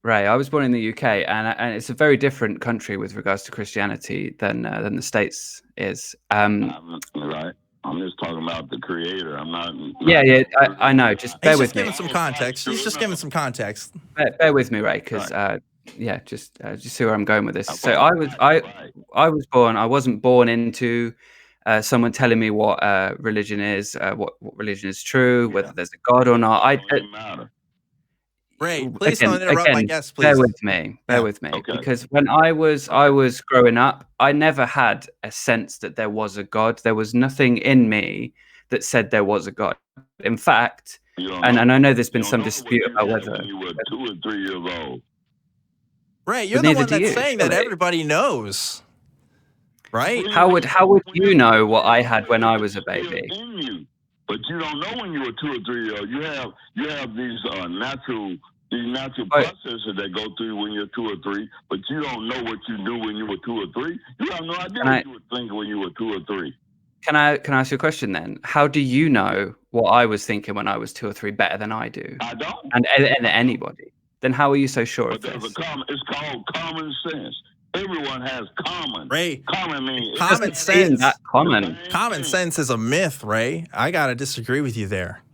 Ray. I was born in the UK, and it's a very different country with regards to Christianity than the States is. Right. I'm just talking about the creator. I'm not. Yeah. I know. Just bear with me. He's just giving some context. Bear with me, Ray, because just see where I'm going with this. So I was born. I wasn't born into someone telling me what religion is, what religion is true, whether there's a God or not. Ray, please don't interrupt my guest, please. Bear with me, because when I was growing up, I never had a sense that there was a God. There was nothing in me that said there was a God. In fact, and I know there's been some dispute about whether you were 2 or 3 years old. Right, you're the one that's saying that everybody knows, right? How would you know what I had when I was a baby? But you don't know when you were 2 or 3 years old. You have these natural processes that go through when you're 2 or 3, but you don't know what you knew when you were 2 or 3. You have no idea what you were thinking when you were 2 or 3. Can I ask you a question then? How do you know what I was thinking when I was 2 or 3 better than I do? I don't. And anybody. Then how are you so sure of this? It's called common sense. Everyone has common. Ray, common means common sense. That common. Common sense is a myth, Ray. I gotta disagree with you there.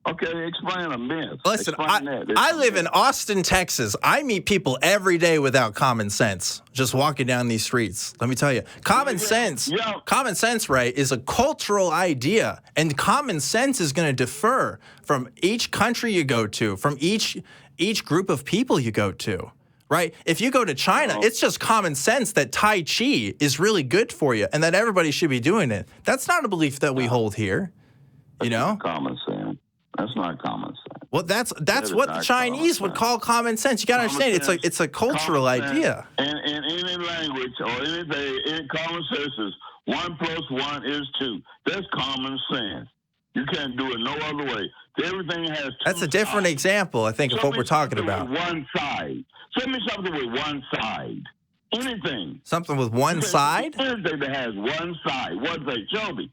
Okay, explain a myth. Listen, Explain I live in Austin, Texas. I meet people every day without common sense, just walking down these streets. Let me tell you, common sense, right, is a cultural idea, and common sense is going to differ from each country you go to, from each group of people you go to. Right? If you go to China, it's just common sense that Tai Chi is really good for you and that everybody should be doing it. That's not a belief that we hold here. You know? Common sense. That's not common sense. Well, that's what the Chinese would call common sense. You got to understand, it's a cultural idea. And in any language or anything, in common sense is 1 + 1 is 2. That's common sense. You can't do it no other way. Everything has two That's a different sides. example, I think, of what we're talking about. With one side. Show me something with one side. Anything. Something with one side? Anything that has one side. One thing. Show me.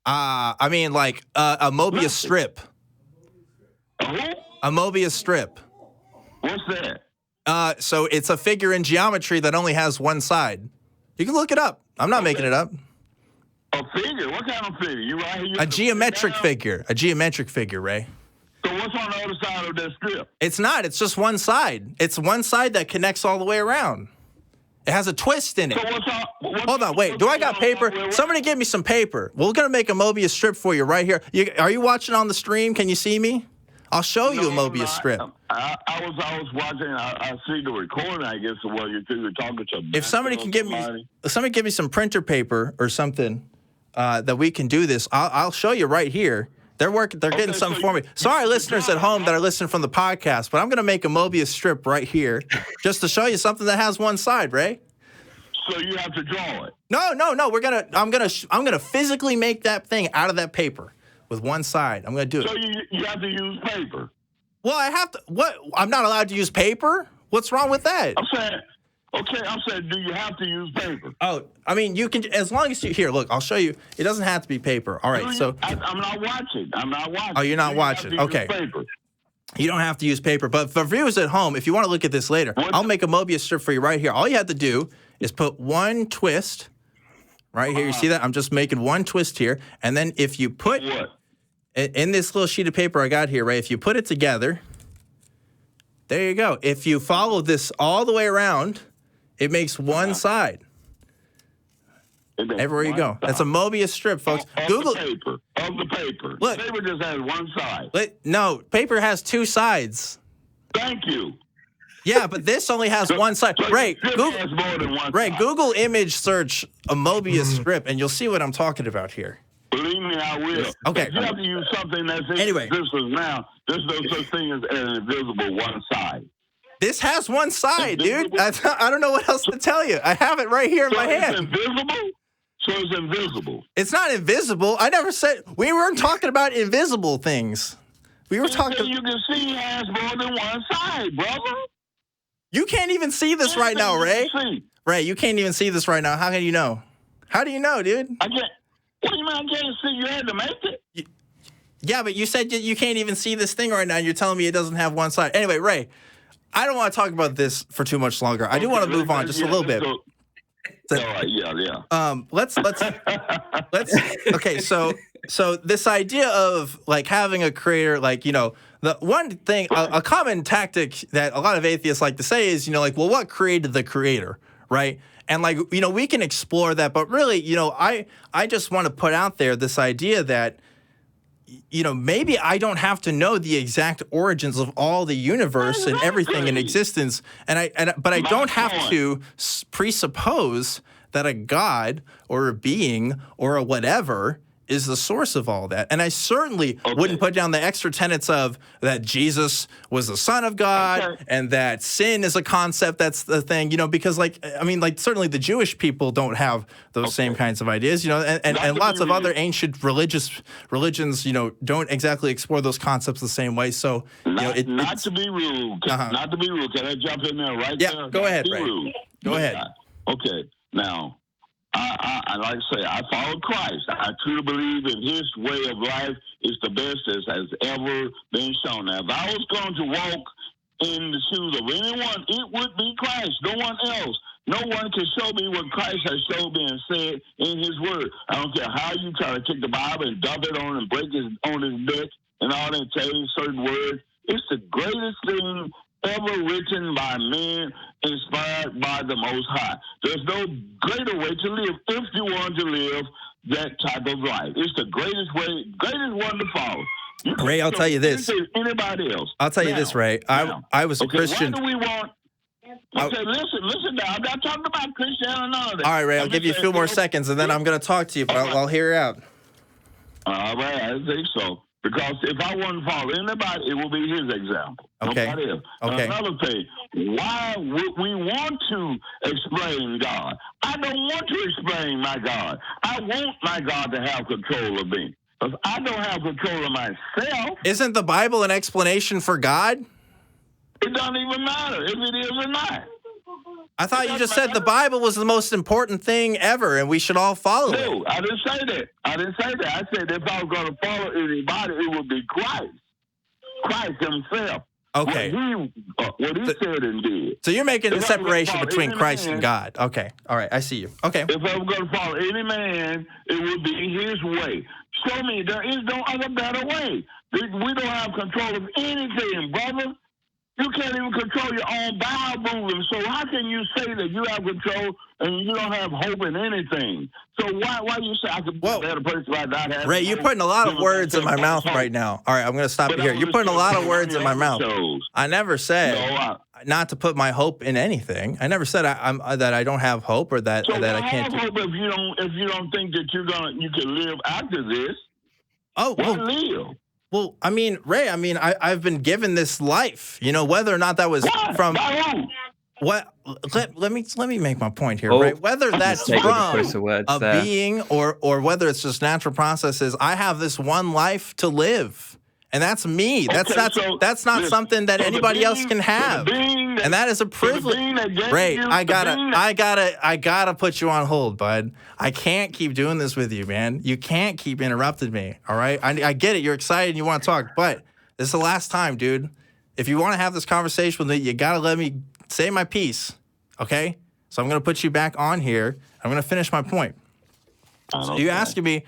I mean, like a Mobius strip. A who? A Mobius strip. What's that? So it's a figure in geometry that only has one side. You can look it up. I'm not making it up. A figure? What kind of figure? You right here? A geometric figure. A geometric figure, Ray. So what's on the other side of that strip? It's not. It's just one side. It's one side that connects all the way around. It has a twist in it. So Hold on, wait. Do I got paper? Somebody give me some paper. We're going to make a Mobius strip for you right here. Are you watching on the stream? Can you see me? I'll show you a Mobius strip. I was watching. I see the recording, I guess, while you're talking to. If somebody can give me some printer paper or something that we can do this, I'll show you right here. They're getting something for me. Sorry, listeners at home that are listening from the podcast, but I'm going to make a Mobius strip right here just to show you something that has one side, Ray. So you have to draw it. No. I'm gonna physically make that thing out of that paper with one side. I'm gonna do it. So you have to use paper. Well, I have to. What? I'm not allowed to use paper? What's wrong with that? I'm saying, do you have to use paper? Oh, I mean, you can, as long as you, here, look, I'll show you. It doesn't have to be paper. All right, so. I'm not watching. Oh, you're not watching. Okay. You don't have to use paper. But for viewers at home, if you want to look at this later, I'll make a Mobius strip for you right here. All you have to do is put one twist right here. You see that? I'm just making one twist here. And then if you put, in this little sheet of paper I got here, right, if you put it together, there you go. If you follow this all the way around, it makes one side. Everywhere you go. That's a Mobius strip, folks. Google Of the paper. Look. Paper just has one side. No, paper has two sides. Thank you. Yeah, but this only has one side. Ray, Google image search a Mobius strip, and you'll see what I'm talking about here. Believe me, I will. Okay. You have to use something that's anyway. invisible now. There's no such thing as an invisible one side. This has one side, dude. I don't know what else to tell you. I have it right here in my hand. It's invisible? So it's invisible. It's not invisible. I never said, we weren't talking about invisible things. We were talking. You can see it has more than one side, brother. You can't even see this right now, Ray. Ray, you can't even see this right now. How can you know? How do you know, dude? I can't. What do you mean I can't see? You had to make it. Yeah, but you said you can't even see this thing right now. And you're telling me it doesn't have one side. Anyway, Ray, I don't want to talk about this for too much longer. I do want to move on just a little bit. All right, yeah. Let's okay, so this idea of like having a creator, like, you know, the one thing, a common tactic that a lot of atheists like to say is, you know, like, well, what created the creator, right? And like, you know, we can explore that, but really, you know, I just want to put out there this idea that, you know, maybe I don't have to know the exact origins of all the universe and everything in existence, but I don't have to presuppose that a god or a being or a whatever is the source of all that. And I certainly wouldn't put down the extra tenets of that Jesus was the Son of God and that sin is a concept that's the thing, you know, because like, I mean, like certainly the Jewish people don't have those same kinds of ideas, you know, and lots of other ancient religions, you know, don't exactly explore those concepts the same way. So, you know, not to be rude, not to be rude. Can I jump in there right there? Yeah, go ahead, Ray. Go ahead. Okay, now, I like to say, I follow Christ. I truly believe in his way of life is the best that has ever been shown. Now, if I was going to walk in the shoes of anyone, it would be Christ, no one else. No one can show me what Christ has showed me and said in his word. I don't care how you try to take the Bible and dump it on and break it on his neck and all that, change certain words. It's the greatest thing ever written by men, inspired by the Most High. There's no greater way to live if you want to live that type of life. It's the greatest way, greatest one to follow. Ray, I'll tell you this. Anybody else? I'll tell you this, Ray. I was a Christian. Why do we want... Okay, listen now. I'm not talking about Christian or none of that. All right, Ray, I'll give you a few more seconds, and then I'm going to talk to you, but I'll hear you out. All right, I think so. Because if I wouldn't follow anybody, it will be his example. Okay. Nobody else. Okay. Another thing, why would we want to explain God? I don't want to explain my God. I want my God to have control of me. Because I don't have control of myself. Isn't the Bible an explanation for God? It doesn't even matter if it is or not. I thought you just said the Bible was the most important thing ever, and we should all follow it. No, I didn't say that. I said if I was going to follow anybody, it would be Christ. Christ himself. Okay. What he said and did. So you're making a separation between Christ and God. Okay. All right. I see you. Okay. If I was going to follow any man, it would be his way. Show me there is no other better way. We don't have control of anything, brother. You can't even control your own bowel movement. So how can you say that you have control and you don't have hope in anything? So why you say I could be a better person by not having Ray, you're putting a lot of words in my mouth right now. All right, I'm going to stop you here. You're putting a lot of words in my mouth. I never said not to put my hope in anything. I never said that I don't have hope or that I can't. So hope if you don't think that you can live after this. Oh, why live? Well, I mean, Ray, I've been given this life, whether or not that was from what. Let me make my point here, right? Whether that's from a being or whether it's just natural processes, I have this one life to live. And that's me. That's not something that anybody else can have. And that is a privilege. Ray, I gotta put you on hold, bud. I can't keep doing this with you, man. You can't keep interrupting me. All right. I get it. You're excited and you want to talk, but this is the last time, dude. If you want to have this conversation with me, you gotta let me say my piece. Okay? So I'm gonna put you back on here. I'm gonna finish my point. So you asking me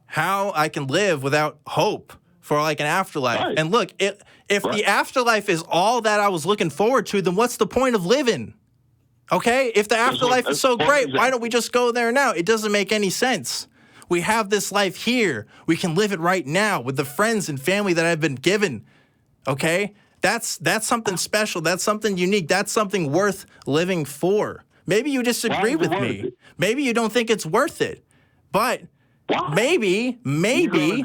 how I can live without hope for like an afterlife. Right. And look, if the afterlife is all that I was looking forward to, then what's the point of living? Okay? If the afterlife is so great, why don't we just go there now? It doesn't make any sense. We have this life here. We can live it right now with the friends and family that I've been given. Okay? That's something special. That's something unique. That's something worth living for. Maybe you disagree with me. Maybe you don't think it's worth it. But maybe, Ray,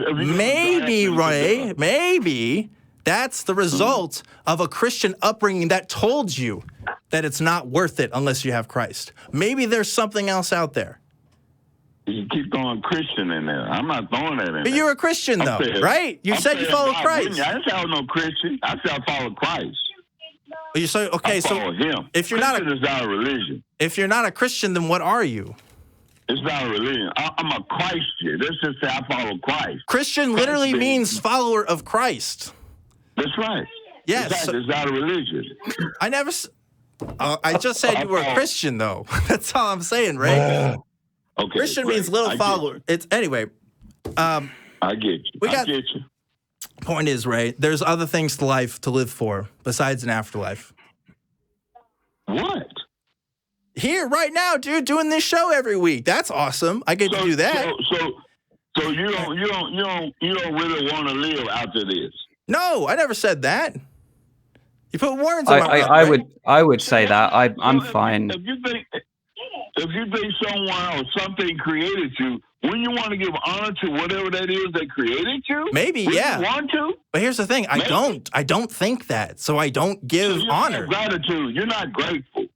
maybe that's the result of a Christian upbringing that told you that it's not worth it unless you have Christ. Maybe there's something else out there. You keep throwing Christian in there. I'm not throwing that in there. But you're a Christian, though, right? You said you follow Christ. I didn't say I was no Christian. I said I follow Christ. You say, okay, I follow him. If you're Christian is not a religion. If you're not a Christian, then what are you? It's not a religion. I'm a Christian. Let's just say I follow Christ. Christian literally means follower of Christ. That's right. Yes. Exactly. It's not a religion. I just said you were a Christian, though. That's all I'm saying, Ray. Okay. Christian means little follower. It's anyway. I get you. I get you. Point is, Ray, there's other things to life to live for besides an afterlife. What? Here, right now, dude, doing this show every week. That's awesome. I get to do that. So you don't really want to live after this? No, I never said that. You put words in my mouth. I would say that. I'm fine. If you think someone or something created you, wouldn't you want to give honor to whatever that is that created you? Maybe, yeah. You want to? But here's the thing. I don't think that. So I don't give honor. Gratitude. You're not grateful.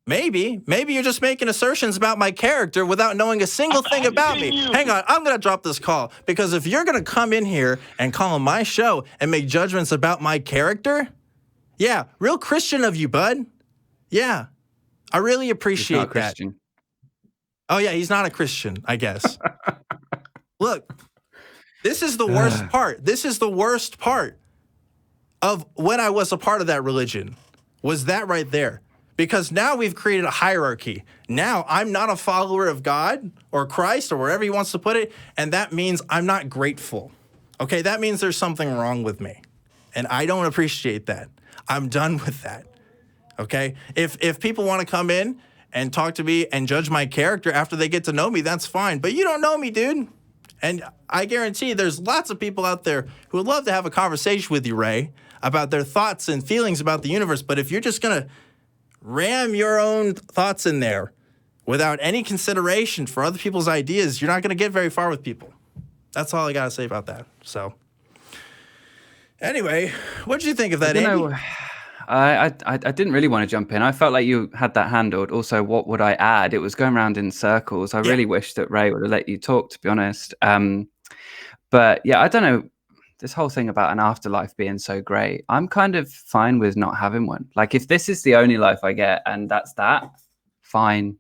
Maybe you're just making assertions about my character without knowing a single thing about me. Hang on, I'm going to drop this call because if you're going to come in here and call on my show and make judgments about my character, yeah, real Christian of you, bud. Yeah, I really appreciate that. Christian. Oh, yeah, he's not a Christian, I guess. Look, this is the worst part. This is the worst part of when I was a part of that religion, was that right there. because now we've created a hierarchy. Now I'm not a follower of God or Christ or wherever he wants to put it, and that means I'm not grateful. Okay, that means there's something wrong with me, and I don't appreciate that. I'm done with that. Okay, if people want to come in and talk to me and judge my character after they get to know me, that's fine. But you don't know me, dude. And I guarantee there's lots of people out there who would love to have a conversation with you, Ray, about their thoughts and feelings about the universe. But if you're just going to ram your own thoughts in there without any consideration for other people's ideas, you're not going to get very far with people. That's all I got to say about that. So anyway, what did you think of that, Andy? I didn't really want to jump in. I felt like you had that handled. Also, what would I add? It was going around in circles. I really wish that Ray would have let you talk, to be honest. But yeah, I don't know. This whole thing about an afterlife being so great, I'm kind of fine with not having one. Like, if this is the only life I get and that's that, fine.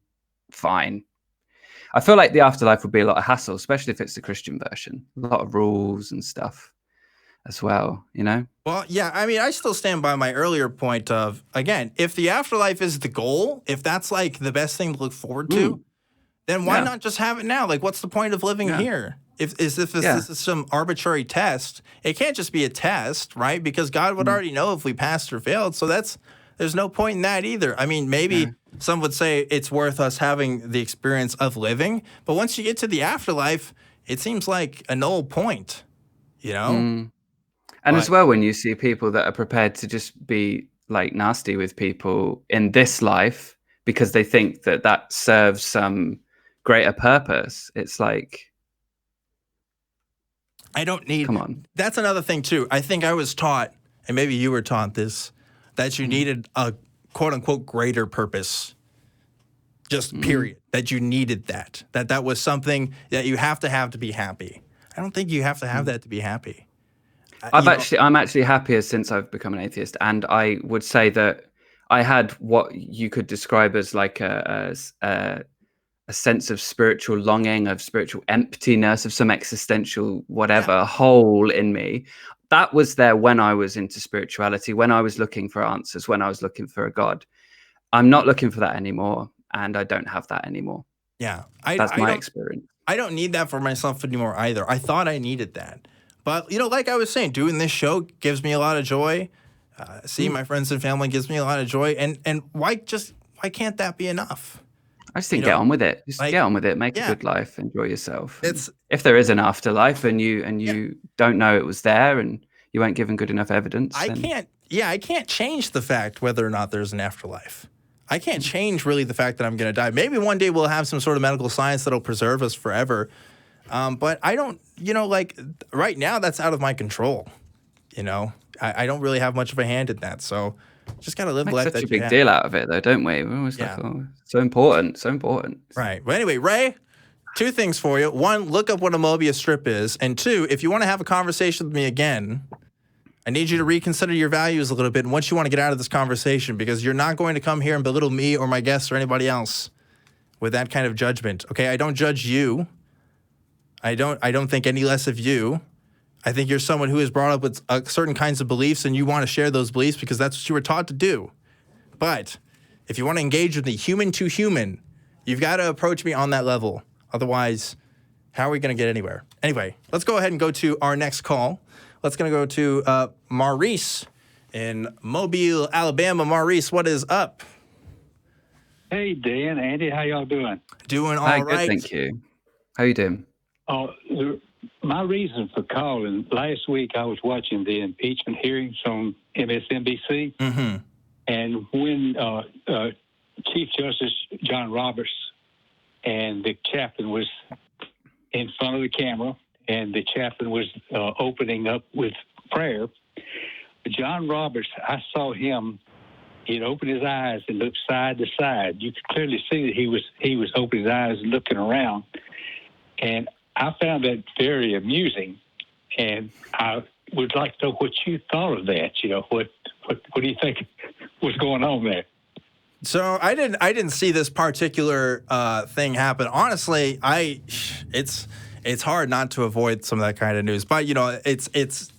I feel like the afterlife would be a lot of hassle, especially if it's the Christian version. A lot of rules and stuff as well, you know? Well, yeah, I mean, I still stand by my earlier point of, again, if the afterlife is the goal, if that's like the best thing to look forward to, then why not just have it now? Like, what's the point of living here? If this is some arbitrary test, it can't just be a test, right? Because God would already know if we passed or failed. So there's no point in that either. I mean, maybe some would say it's worth us having the experience of living, but once you get to the afterlife, it seems like a null point, you know? And as well, when you see people that are prepared to just be like nasty with people in this life because they think that that serves some greater purpose, it's like, I don't need. Come on. That's another thing too. I think I was taught, and maybe you were taught this, that you needed a quote unquote greater purpose. Just period. That you needed that. That was something that you have to be happy. I don't think you have to have that to be happy. I'm actually happier since I've become an atheist, and I would say that I had what you could describe as like a sense of spiritual longing, of spiritual emptiness, of some existential whatever hole in me. That was there when I was into spirituality, when I was looking for answers, when I was looking for a God. I'm not looking for that anymore, and I don't have that anymore. Yeah, that's my experience. I don't need that for myself anymore either. I thought I needed that. But, you know, like I was saying, doing this show gives me a lot of joy. Seeing my friends and family gives me a lot of joy. And why can't that be enough? I just think get on with it. Just get on with it. Make a good life. Enjoy yourself. If there is an afterlife and you don't know it was there and you weren't given good enough evidence. I can't change the fact whether or not there's an afterlife. I can't change really the fact that I'm going to die. Maybe one day we'll have some sort of medical science that'll preserve us forever. But I don't, like right now that's out of my control. I don't really have much of a hand in that. So just got to live the life that you have. Such a big deal out of it though, don't we? We're always like, oh, so important. Right. But anyway, Ray, two things for you. One, look up what a Mobius strip is. And two, if you want to have a conversation with me again, I need you to reconsider your values a little bit and what you want to get out of this conversation, because you're not going to come here and belittle me or my guests or anybody else with that kind of judgment. Okay. I don't judge you. I don't think any less of you. I think you're someone who is brought up with certain kinds of beliefs and you want to share those beliefs because that's what you were taught to do. But if you want to engage with me human to human, you've got to approach me on that level. Otherwise, how are we going to get anywhere? Anyway, let's go ahead and go to our next call. Let's go to Maurice in Mobile, Alabama. Maurice, what is up? Hey, Dan, Andy, how y'all doing? Doing all right. Good, thank you. How you doing? My reason for calling, last week I was watching the impeachment hearings on MSNBC, and when Chief Justice John Roberts and the chaplain was in front of the camera, and the chaplain was opening up with prayer, John Roberts, I saw him, he'd open his eyes and look side to side. You could clearly see that he was opening his eyes and looking around. And I found that very amusing, and I would like to know what you thought of that. What do you think was going on there? So I didn't see this particular thing happen. Honestly, it's hard not to avoid some of that kind of news. But it's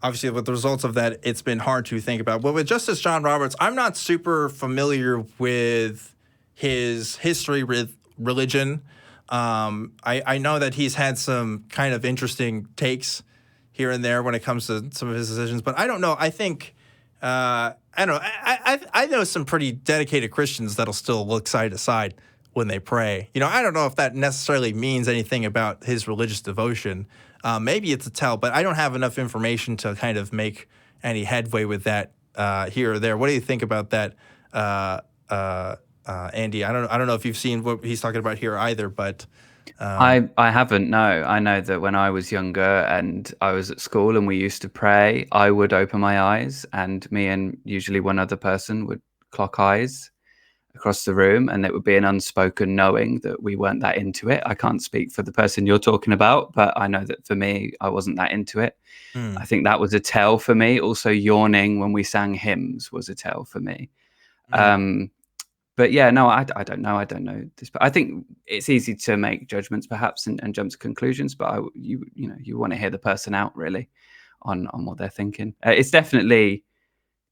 obviously, with the results of that, it's been hard to think about. But with Justice John Roberts, I'm not super familiar with his history with religion. I know that he's had some kind of interesting takes here and there when it comes to some of his decisions, but I don't know. I think I don't know. I know some pretty dedicated Christians that'll still look side to side when they pray. I don't know if that necessarily means anything about his religious devotion. Maybe it's a tell, but I don't have enough information to kind of make any headway with that here or there. What do you think about that, Andy? I don't know if you've seen what he's talking about here either, but I haven't. No, I know that when I was younger and I was at school and we used to pray, I would open my eyes, and me and usually one other person would clock eyes across the room, and it would be an unspoken knowing that we weren't that into it. I can't speak for the person you're talking about, but I know that for me, I wasn't that into it. I think that was a tell for me. Also, yawning when we sang hymns was a tell for me. But yeah, no, I don't know. I don't know this, but I think it's easy to make judgments perhaps and jump to conclusions. But you want to hear the person out really on what they're thinking. It's definitely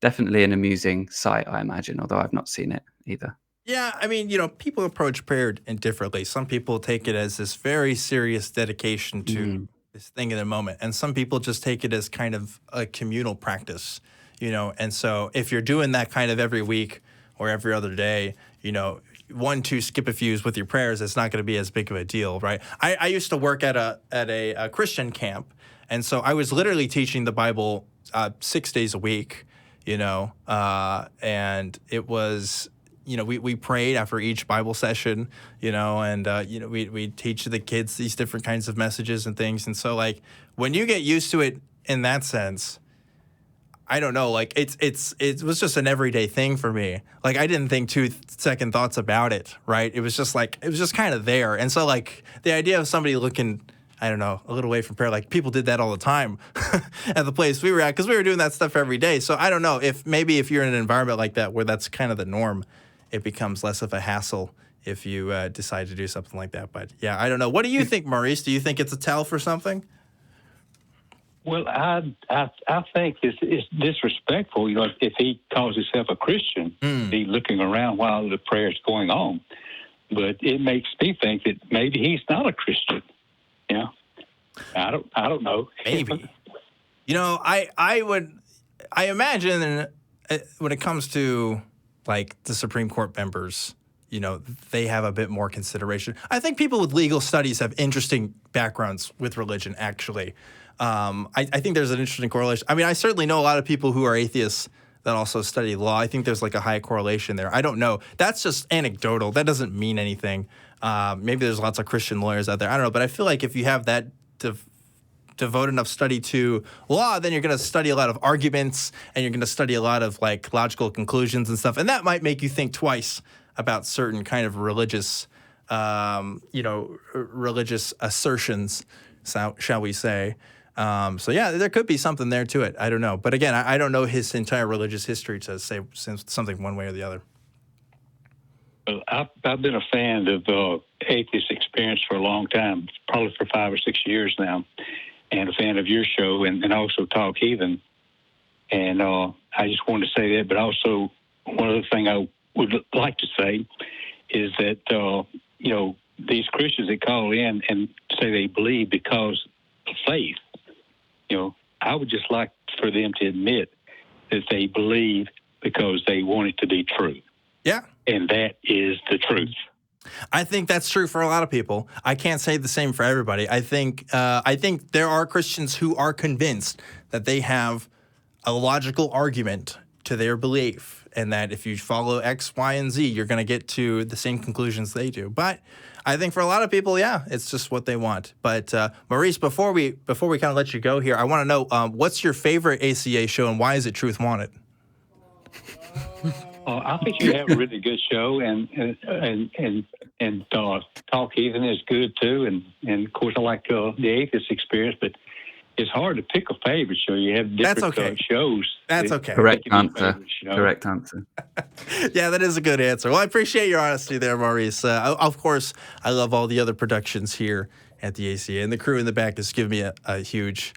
an amusing sight, I imagine, although I've not seen it either. Yeah, I mean, people approach prayer differently. Some people take it as this very serious dedication to this thing in a moment, and some people just take it as kind of a communal practice, And so if you're doing that kind of every week or every other day, 1-2 skip a few with your prayers, it's not going to be as big of a deal, right? I used to work at a Christian camp, and so I was literally teaching the Bible 6 days a week. And it was, we prayed after each Bible session, and, we teach the kids these different kinds of messages and things. And so, like, when you get used to it in that sense, I don't know, like, it was just an everyday thing for me. Like, I didn't think 2 second thoughts about it, right? It was just kind of there. And so, like, the idea of somebody looking, I don't know, a little away from prayer. Like, people did that all the time at the place we were at because we were doing that stuff every day. So I don't know if you're in an environment like that where that's kind of the norm, it becomes less of a hassle if you decide to do something like that. But yeah, I don't know. What do you think, Maurice? Do you think it's a tell for something? Well, I think it's disrespectful. If he calls himself a Christian, be looking around while the prayer is going on. But it makes me think that maybe he's not a Christian. I don't know. Maybe. I imagine when it comes to like the Supreme Court members, they have a bit more consideration. I think people with legal studies have interesting backgrounds with religion, actually. I think there's an interesting correlation. I mean, I certainly know a lot of people who are atheists that also study law. I think there's like a high correlation there. I don't know. That's just anecdotal. That doesn't mean anything. Maybe there's lots of Christian lawyers out there. I don't know. But I feel like if you have that devote enough study to law, then you're going to study a lot of arguments and you're going to study a lot of like logical conclusions and stuff. And that might make you think twice about certain kind of religious, religious assertions, shall we say. So yeah, there could be something there to it. I don't know. But again, I don't know his entire religious history to say something one way or the other. Well, I've been a fan of Atheist Experience for a long time, probably for 5 or 6 years now, and a fan of your show and also Talk Heathen. And I just wanted to say that, but also one other thing I would like to say is that, these Christians that call in and say they believe because of faith, I would just like for them to admit that they believe because they want it to be true. Yeah. And that is the truth. I think that's true for a lot of people. I can't say the same for everybody. I think there are Christians who are convinced that they have a logical argument to their belief, and that if you follow X, Y, and Z, you're going to get to the same conclusions they do. But I think for a lot of people, yeah, it's just what they want. But Maurice, before we kind of let you go here, I want to know what's your favorite ACA show and why is it Truth Wanted? I think you have a really good show, and Talk Heathen is good too, and of course I like the Atheist Experience, but it's hard to pick a favorite show. You have different shows. That's okay. Correct answer. Correct answer. Yeah, that is a good answer. Well, I appreciate your honesty there, Maurice. Of course, I love all the other productions here at the ACA, and the crew in the back has given me a huge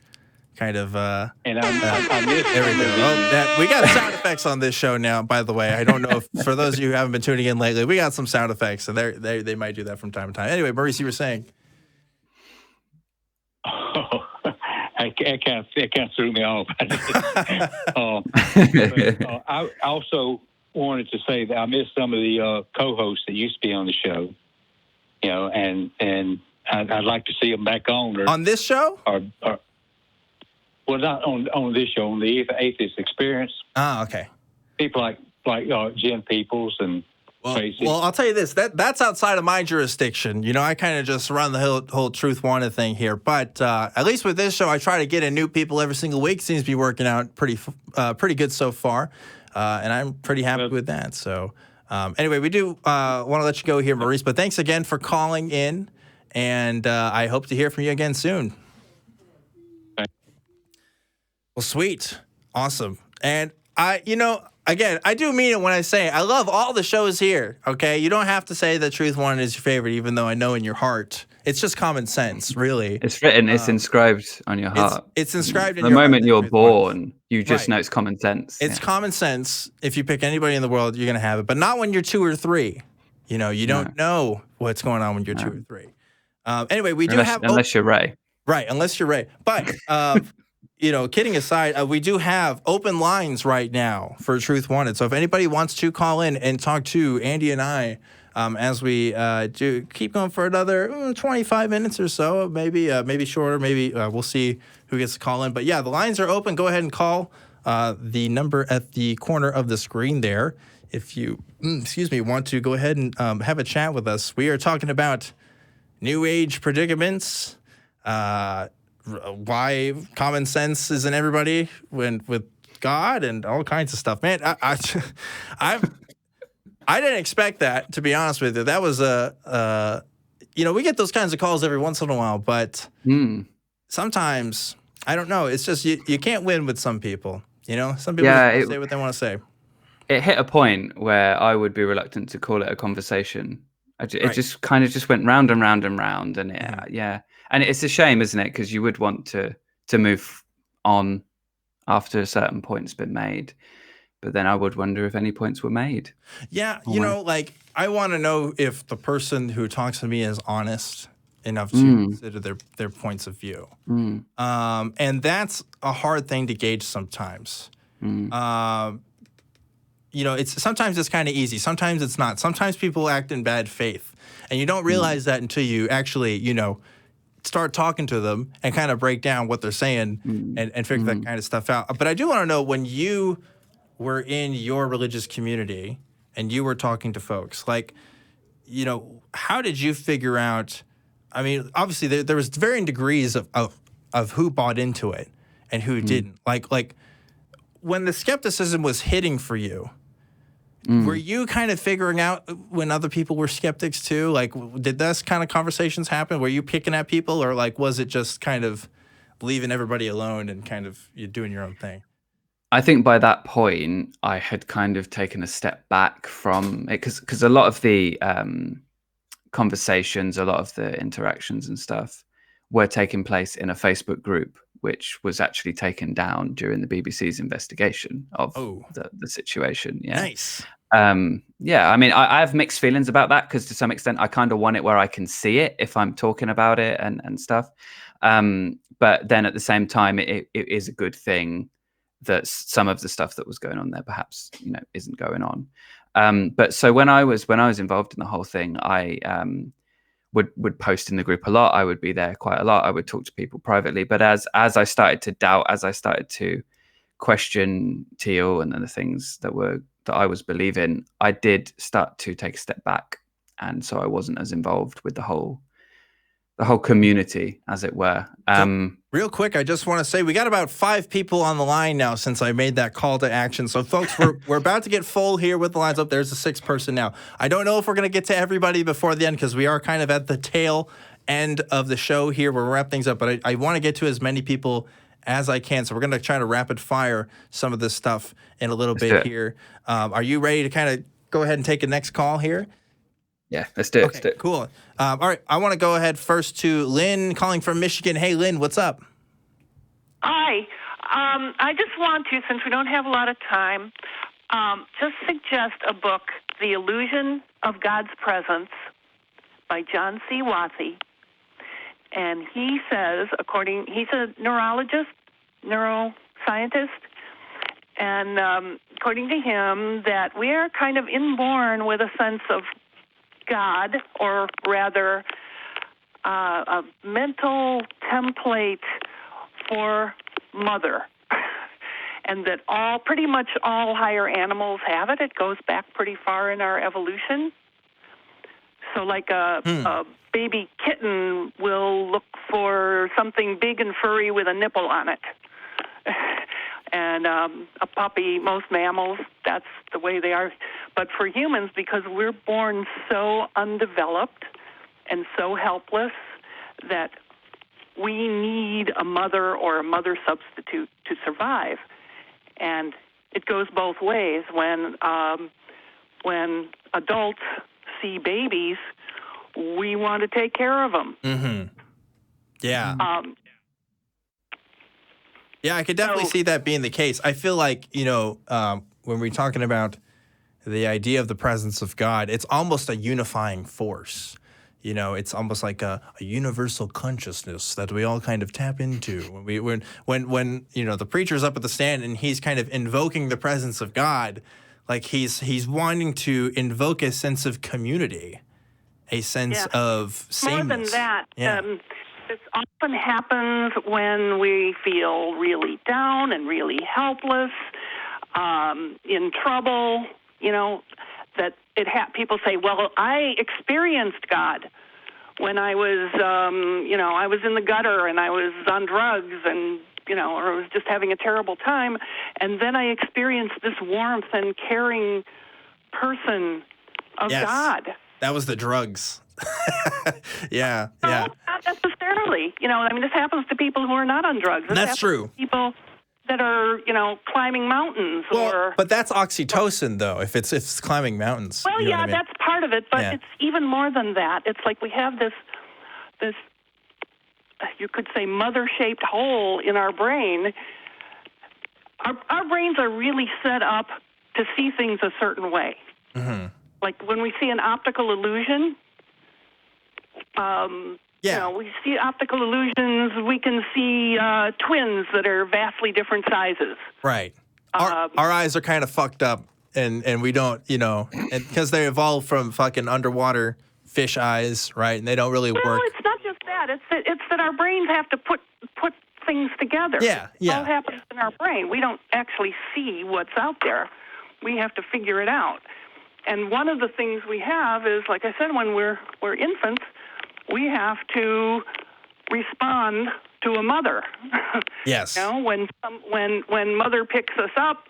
kind of. And I missed there we go. Oh, we got sound effects on this show now. By the way, I don't know if for those of you who haven't been tuning in lately, we got some sound effects, and they might do that from time to time. Anyway, Maurice, you were saying. It kind of threw me off. I also wanted to say that I missed some of the co-hosts that used to be on the show, and I'd like to see them back on. On this show? Or well, not on this show, on the Atheist Experience. Ah, okay. People like Jen Peoples and Tracy. Well, I'll tell you this. That's outside of my jurisdiction. I kind of just run the whole Truth Wanted thing here. But at least with this show, I try to get in new people every single week. Seems to be working out pretty good so far. And I'm pretty happy with that. So anyway, we do want to let you go here, Maurice. But thanks again for calling in. And I hope to hear from you again soon. Well, sweet. Awesome. And again, I do mean it when I say I love all the shows here, okay? You don't have to say that Truth Wanted is your favorite, even though I know in your heart. It's just common sense, really. It's written, it's inscribed on your heart. It's inscribed in your heart. The moment you're born, you just know it's common sense. It's common sense. If you pick anybody in the world, you're going to have it. But not when you're 2 or 3. You don't know what's going on when you're 2 or 3. Anyway, we do have... Unless you're Ray. Right, unless you're Ray. But... kidding aside, we do have open lines right now for Truth Wanted. So if anybody wants to call in and talk to Andy and I as we do keep going for another 25 minutes or so, maybe shorter, maybe we'll see who gets to call in. But yeah, the lines are open. Go ahead and call the number at the corner of the screen there. If you, want to go ahead and have a chat with us. We are talking about New Age predicaments, why common sense isn't everybody with God and all kinds of stuff. Man, I didn't expect that, to be honest with you. That was we get those kinds of calls every once in a while, but sometimes I don't know. It's just you can't win with some people. Some people say what they want to say. It hit a point where I would be reluctant to call it a conversation. It just kind of just went round and round and round, and and it's a shame, isn't it? Because you would want to move on after a certain point's been made, but then I would wonder if any points were made. Yeah, I want to know if the person who talks to me is honest enough to consider their points of view, and that's a hard thing to gauge sometimes. Sometimes it's kind of easy. Sometimes it's not. Sometimes people act in bad faith, and you don't realize that until you actually, start talking to them and kind of break down what they're saying and figure that kind of stuff out. But I do want to know, when you were in your religious community and you were talking to folks, how did you figure out? I mean, obviously there was varying degrees of who bought into it and who didn't. Like when the skepticism was hitting for you, were you kind of figuring out when other people were skeptics too? Like, did those kind of conversations happen? Were you picking at people, or was it just kind of leaving everybody alone and kind of you doing your own thing? I think by that point, I had kind of taken a step back from it, because a lot of the conversations, a lot of the interactions and stuff were taking place in a Facebook group, which was actually taken down during the BBC's investigation of the situation. Yeah. Nice. I mean, I have mixed feelings about that, because to some extent I kind of want it where I can see it if I'm talking about it and stuff. But then at the same time, it is a good thing that some of the stuff that was going on there perhaps, isn't going on. But so when I was involved in the whole thing, I would post in the group a lot. I would be there quite a lot. I would talk to people privately. But as I started to doubt, as I started to question Teal and the things that I was believing, I did start to take a step back, and so I wasn't as involved with the whole community, as it were. Real quick, I just want to say we got about 5 people on the line now since I made that call to action. So, folks, we're about to get full here with the lines up. There's a 6th person now. I don't know if we're going to get to everybody before the end, because we are kind of at the tail end of the show here. We're wrap things up, but I want to get to as many people as I can. So we're going to try to rapid fire some of this stuff in a little bit here. Are you ready to kind of go ahead and take a next call here? Yeah, let's do it. Okay, cool. All right, I want to go ahead first to Lynn calling from Michigan. Hey, Lynn, what's up? Hi. I just want to, since we don't have a lot of time, just suggest a book, The Illusion of God's Presence by John C. Wathy. And he says, he's a neurologist, neuroscientist, and according to him, that we are kind of inborn with a sense of God, or rather a mental template for mother, and that pretty much all higher animals have it. It goes back pretty far in our evolution. So like a baby kitten will look for something big and furry with a nipple on it. And a puppy, most mammals, that's the way they are. But for humans, because we're born so undeveloped and so helpless that we need a mother or a mother substitute to survive. And it goes both ways. When adults see babies, we want to take care of them. Mm-hmm. Yeah. Yeah, I could definitely see that being the case. I feel like, when we're talking about the idea of the presence of God, it's almost a unifying force. It's almost like a universal consciousness that we all kind of tap into when the preacher's up at the stand and he's kind of invoking the presence of God, like he's wanting to invoke a sense of community, a sense of sameness. More than that, yeah. This often happens when we feel really down and really helpless, in trouble. That people say, well, I experienced God when I was, I was in the gutter and I was on drugs and, or I was just having a terrible time. And then I experienced this warmth and caring person of God. That was the drugs. Yeah. No, not necessarily. This happens to people who are not on drugs. That's true. People that are, climbing mountains but that's oxytocin, though, if it's climbing mountains. Well, that's part of it, but it's even more than that. It's like we have this, you could say, mother-shaped hole in our brain. Our brains are really set up to see things a certain way. Mm-hmm. Like when we see an optical illusion, we see optical illusions. We can see twins that are vastly different sizes. Right. Our eyes are kind of fucked up, and we don't, because they evolved from fucking underwater fish eyes, right? And they don't really work. No, it's not just that. It's that our brains have to put things together. Yeah. It all happens in our brain. We don't actually see what's out there. We have to figure it out. And one of the things we have is, like I said, when we're infants, we have to respond to a mother. Yes. When mother picks us up,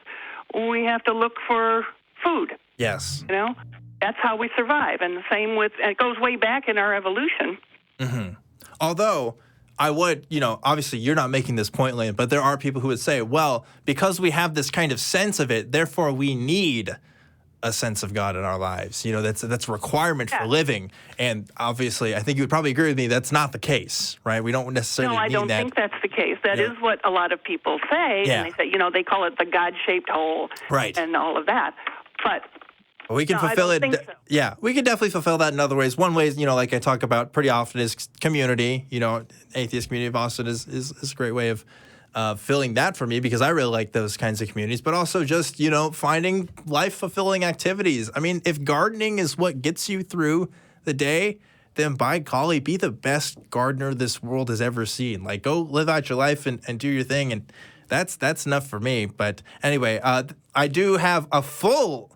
we have to look for food. Yes. That's how we survive. And the same it goes way back in our evolution. Mm-hmm. Although I would, obviously you're not making this point, Lynn, but there are people who would say, well, because we have this kind of sense of it, therefore we need a sense of God in our lives. That's a requirement for living. And obviously, I think you would probably agree with me, that's not the case, right? We don't necessarily need that. No, I don't think that's the case. That is what a lot of people say. Yeah. And they say, they call it the God-shaped hole. Right. And all of that. But we can fulfill it. So. Yeah, we can definitely fulfill that in other ways. One way is, like I talk about pretty often, is community. Atheist Community of Austin is a great way of filling that for me, because I really like those kinds of communities, but also just, finding life-fulfilling activities. I mean, if gardening is what gets you through the day, then by golly, be the best gardener this world has ever seen. Like, go live out your life and do your thing, and that's enough for me. But anyway, I do have a full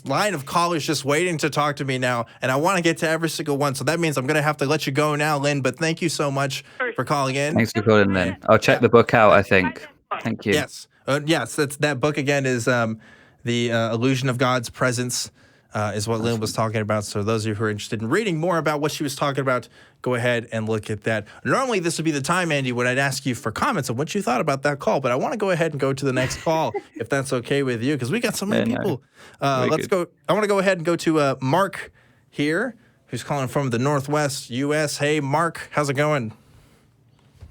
line of callers just waiting to talk to me now, and I want to get to every single one. So that means I'm going to have to let you go now, Lynn, but thank you so much for calling in. Thanks for calling, Lynn. I'll check the book out, I think. Thank you. Yes. That book again is The Illusion of God's Presence, is what Lynn was talking about. So those of you who are interested in reading more about what she was talking about, go ahead and look at that. Normally, this would be the time, Andy, when I'd ask you for comments on what you thought about that call, but I want to go ahead and go to the next call, if that's okay with you, because we got so many people. Let's go. I want to go ahead and go to Mark here, who's calling from the Northwest U.S. Hey, Mark, how's it going?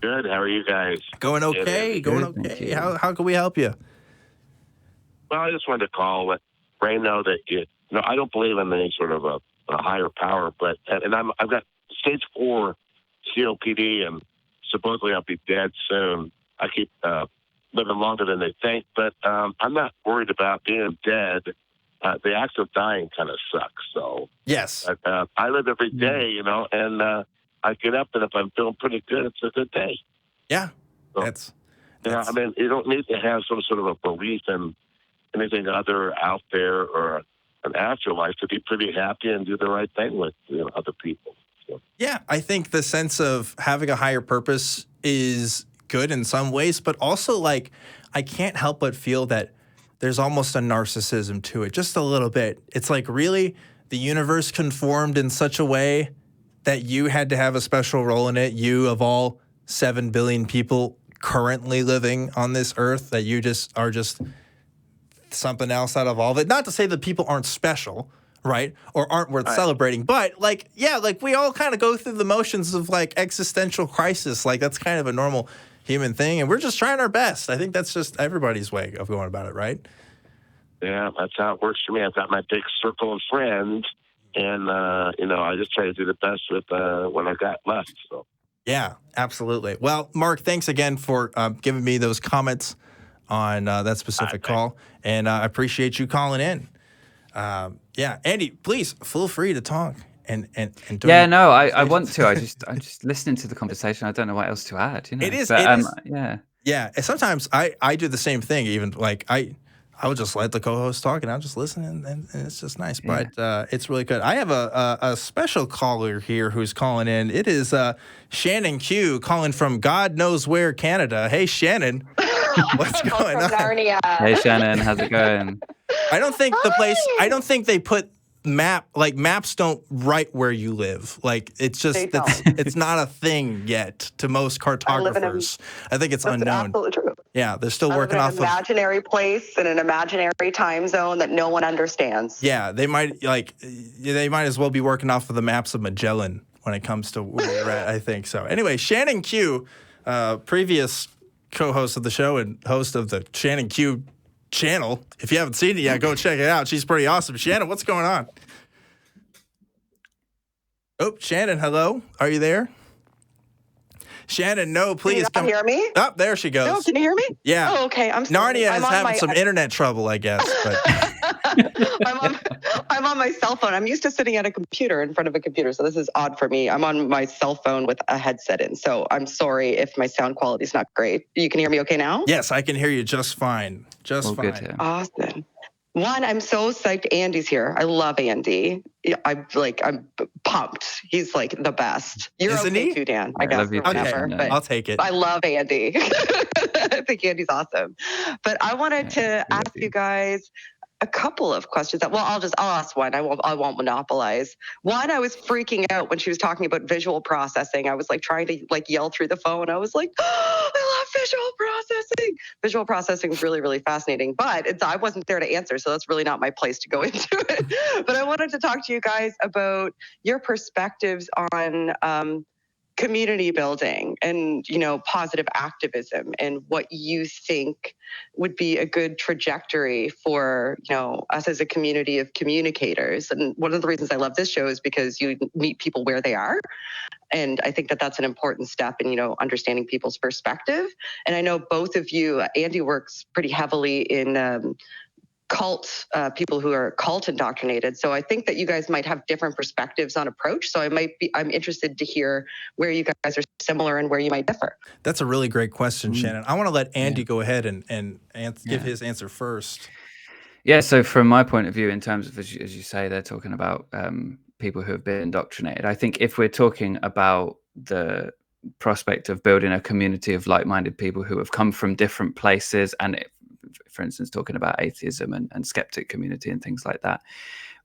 Good. How are you guys? Going okay. Going okay. How can we help you? Well, I just wanted to call, let Ray know that I don't believe in any sort of a higher power, but I've got stage 4 COPD, and supposedly I'll be dead soon. I keep living longer than they think, but I'm not worried about being dead. The act of dying kind of sucks. So yes, I live every day, and I get up, and if I'm feeling pretty good, it's a good day. Yeah, so, that's. I mean, you don't need to have some sort of a belief in anything other out there or an afterlife to be pretty happy and do the right thing with other people. So. Yeah, I think the sense of having a higher purpose is good in some ways, but also like I can't help but feel that there's almost a narcissism to it, just a little bit. It's like really the universe conformed in such a way that you had to have a special role in it. You of all 7 billion people currently living on this earth, that you just are just something else out of all of it. Not to say that people aren't special, right? Or aren't worth celebrating, but like, yeah, like we all kind of go through the motions of like existential crisis. Like that's kind of a normal human thing. And we're just trying our best. I think that's just everybody's way of going about it, right? Yeah, that's how it works for me. I've got my big circle of friends, and, I just try to do the best with what I got left. So. Yeah, absolutely. Well, Mark, thanks again for giving me those comments on that specific call, and I appreciate you calling in. Yeah, Andy, please feel free to talk. I want to. I just listening to the conversation. I don't know what else to add. It is. Yeah. Yeah. And sometimes I do the same thing. Even like I will just let the co-host talk and I'll just listen, and it's just nice. Yeah. But it's really good. I have a special caller here who's calling in. It is Shannon Q calling from God knows where, Canada. Hey, Shannon. What's going on? Narnia. Hey, Shannon. How's it going? I don't think they put maps don't write where you live. Like it's just it's not a thing yet to most cartographers. I think it's unknown. Absolutely true. Yeah, they're still working off an imaginary place in an imaginary time zone that no one understands. Yeah, they might as well be working off of the maps of Magellan when it comes to where you're at. I think so. Anyway, Shannon Q, previous co-host of the show and host of the Shannon Q channel. If you haven't seen it yet, go check it out. She's pretty awesome. Shannon, what's going on? Oh, Shannon, hello. Are you there? Shannon, no, please come. Hear me? Oh, there she goes. No, can you hear me? Yeah. Oh, okay. I'm sorry. Narnia is having some internet trouble, I guess. But. I'm on my cell phone. I'm used to sitting at a computer in front of a computer, so this is odd for me. I'm on my cell phone with a headset in, so I'm sorry if my sound quality is not great. You can hear me okay now? Yes, I can hear you just fine. Just fine. Good, yeah. Awesome. One, I'm so psyched Andy's here. I love Andy. I'm pumped. He's like the best. You're Isn't okay he? too, Dan. I guess. Okay, but I'll take it. I love Andy. I think Andy's awesome. But I wanted to ask you guys a couple of questions. Well, I'll ask one. I won't monopolize. One, I was freaking out when she was talking about visual processing. I was like trying to yell through the phone. I was like, oh, I love visual processing. Visual processing is really, really fascinating, but I wasn't there to answer, so that's really not my place to go into it. But I wanted to talk to you guys about your perspectives on community building and, positive activism and what you think would be a good trajectory for, us as a community of communicators. And one of the reasons I love this show is because you meet people where they are. And I think that that's an important step in, understanding people's perspective. And I know both of you, Andy works pretty heavily in cult people who are cult indoctrinated. So I think that you guys might have different perspectives on approach. So I'm interested to hear where you guys are similar and where you might differ. That's a really great question, Shannon. I want to let Andy go ahead and give his answer first. Yeah. So from my point of view, in terms of, as you say, they're talking about people who have been indoctrinated. I think if we're talking about the prospect of building a community of like-minded people who have come from different places, and for instance, talking about atheism and skeptic community and things like that,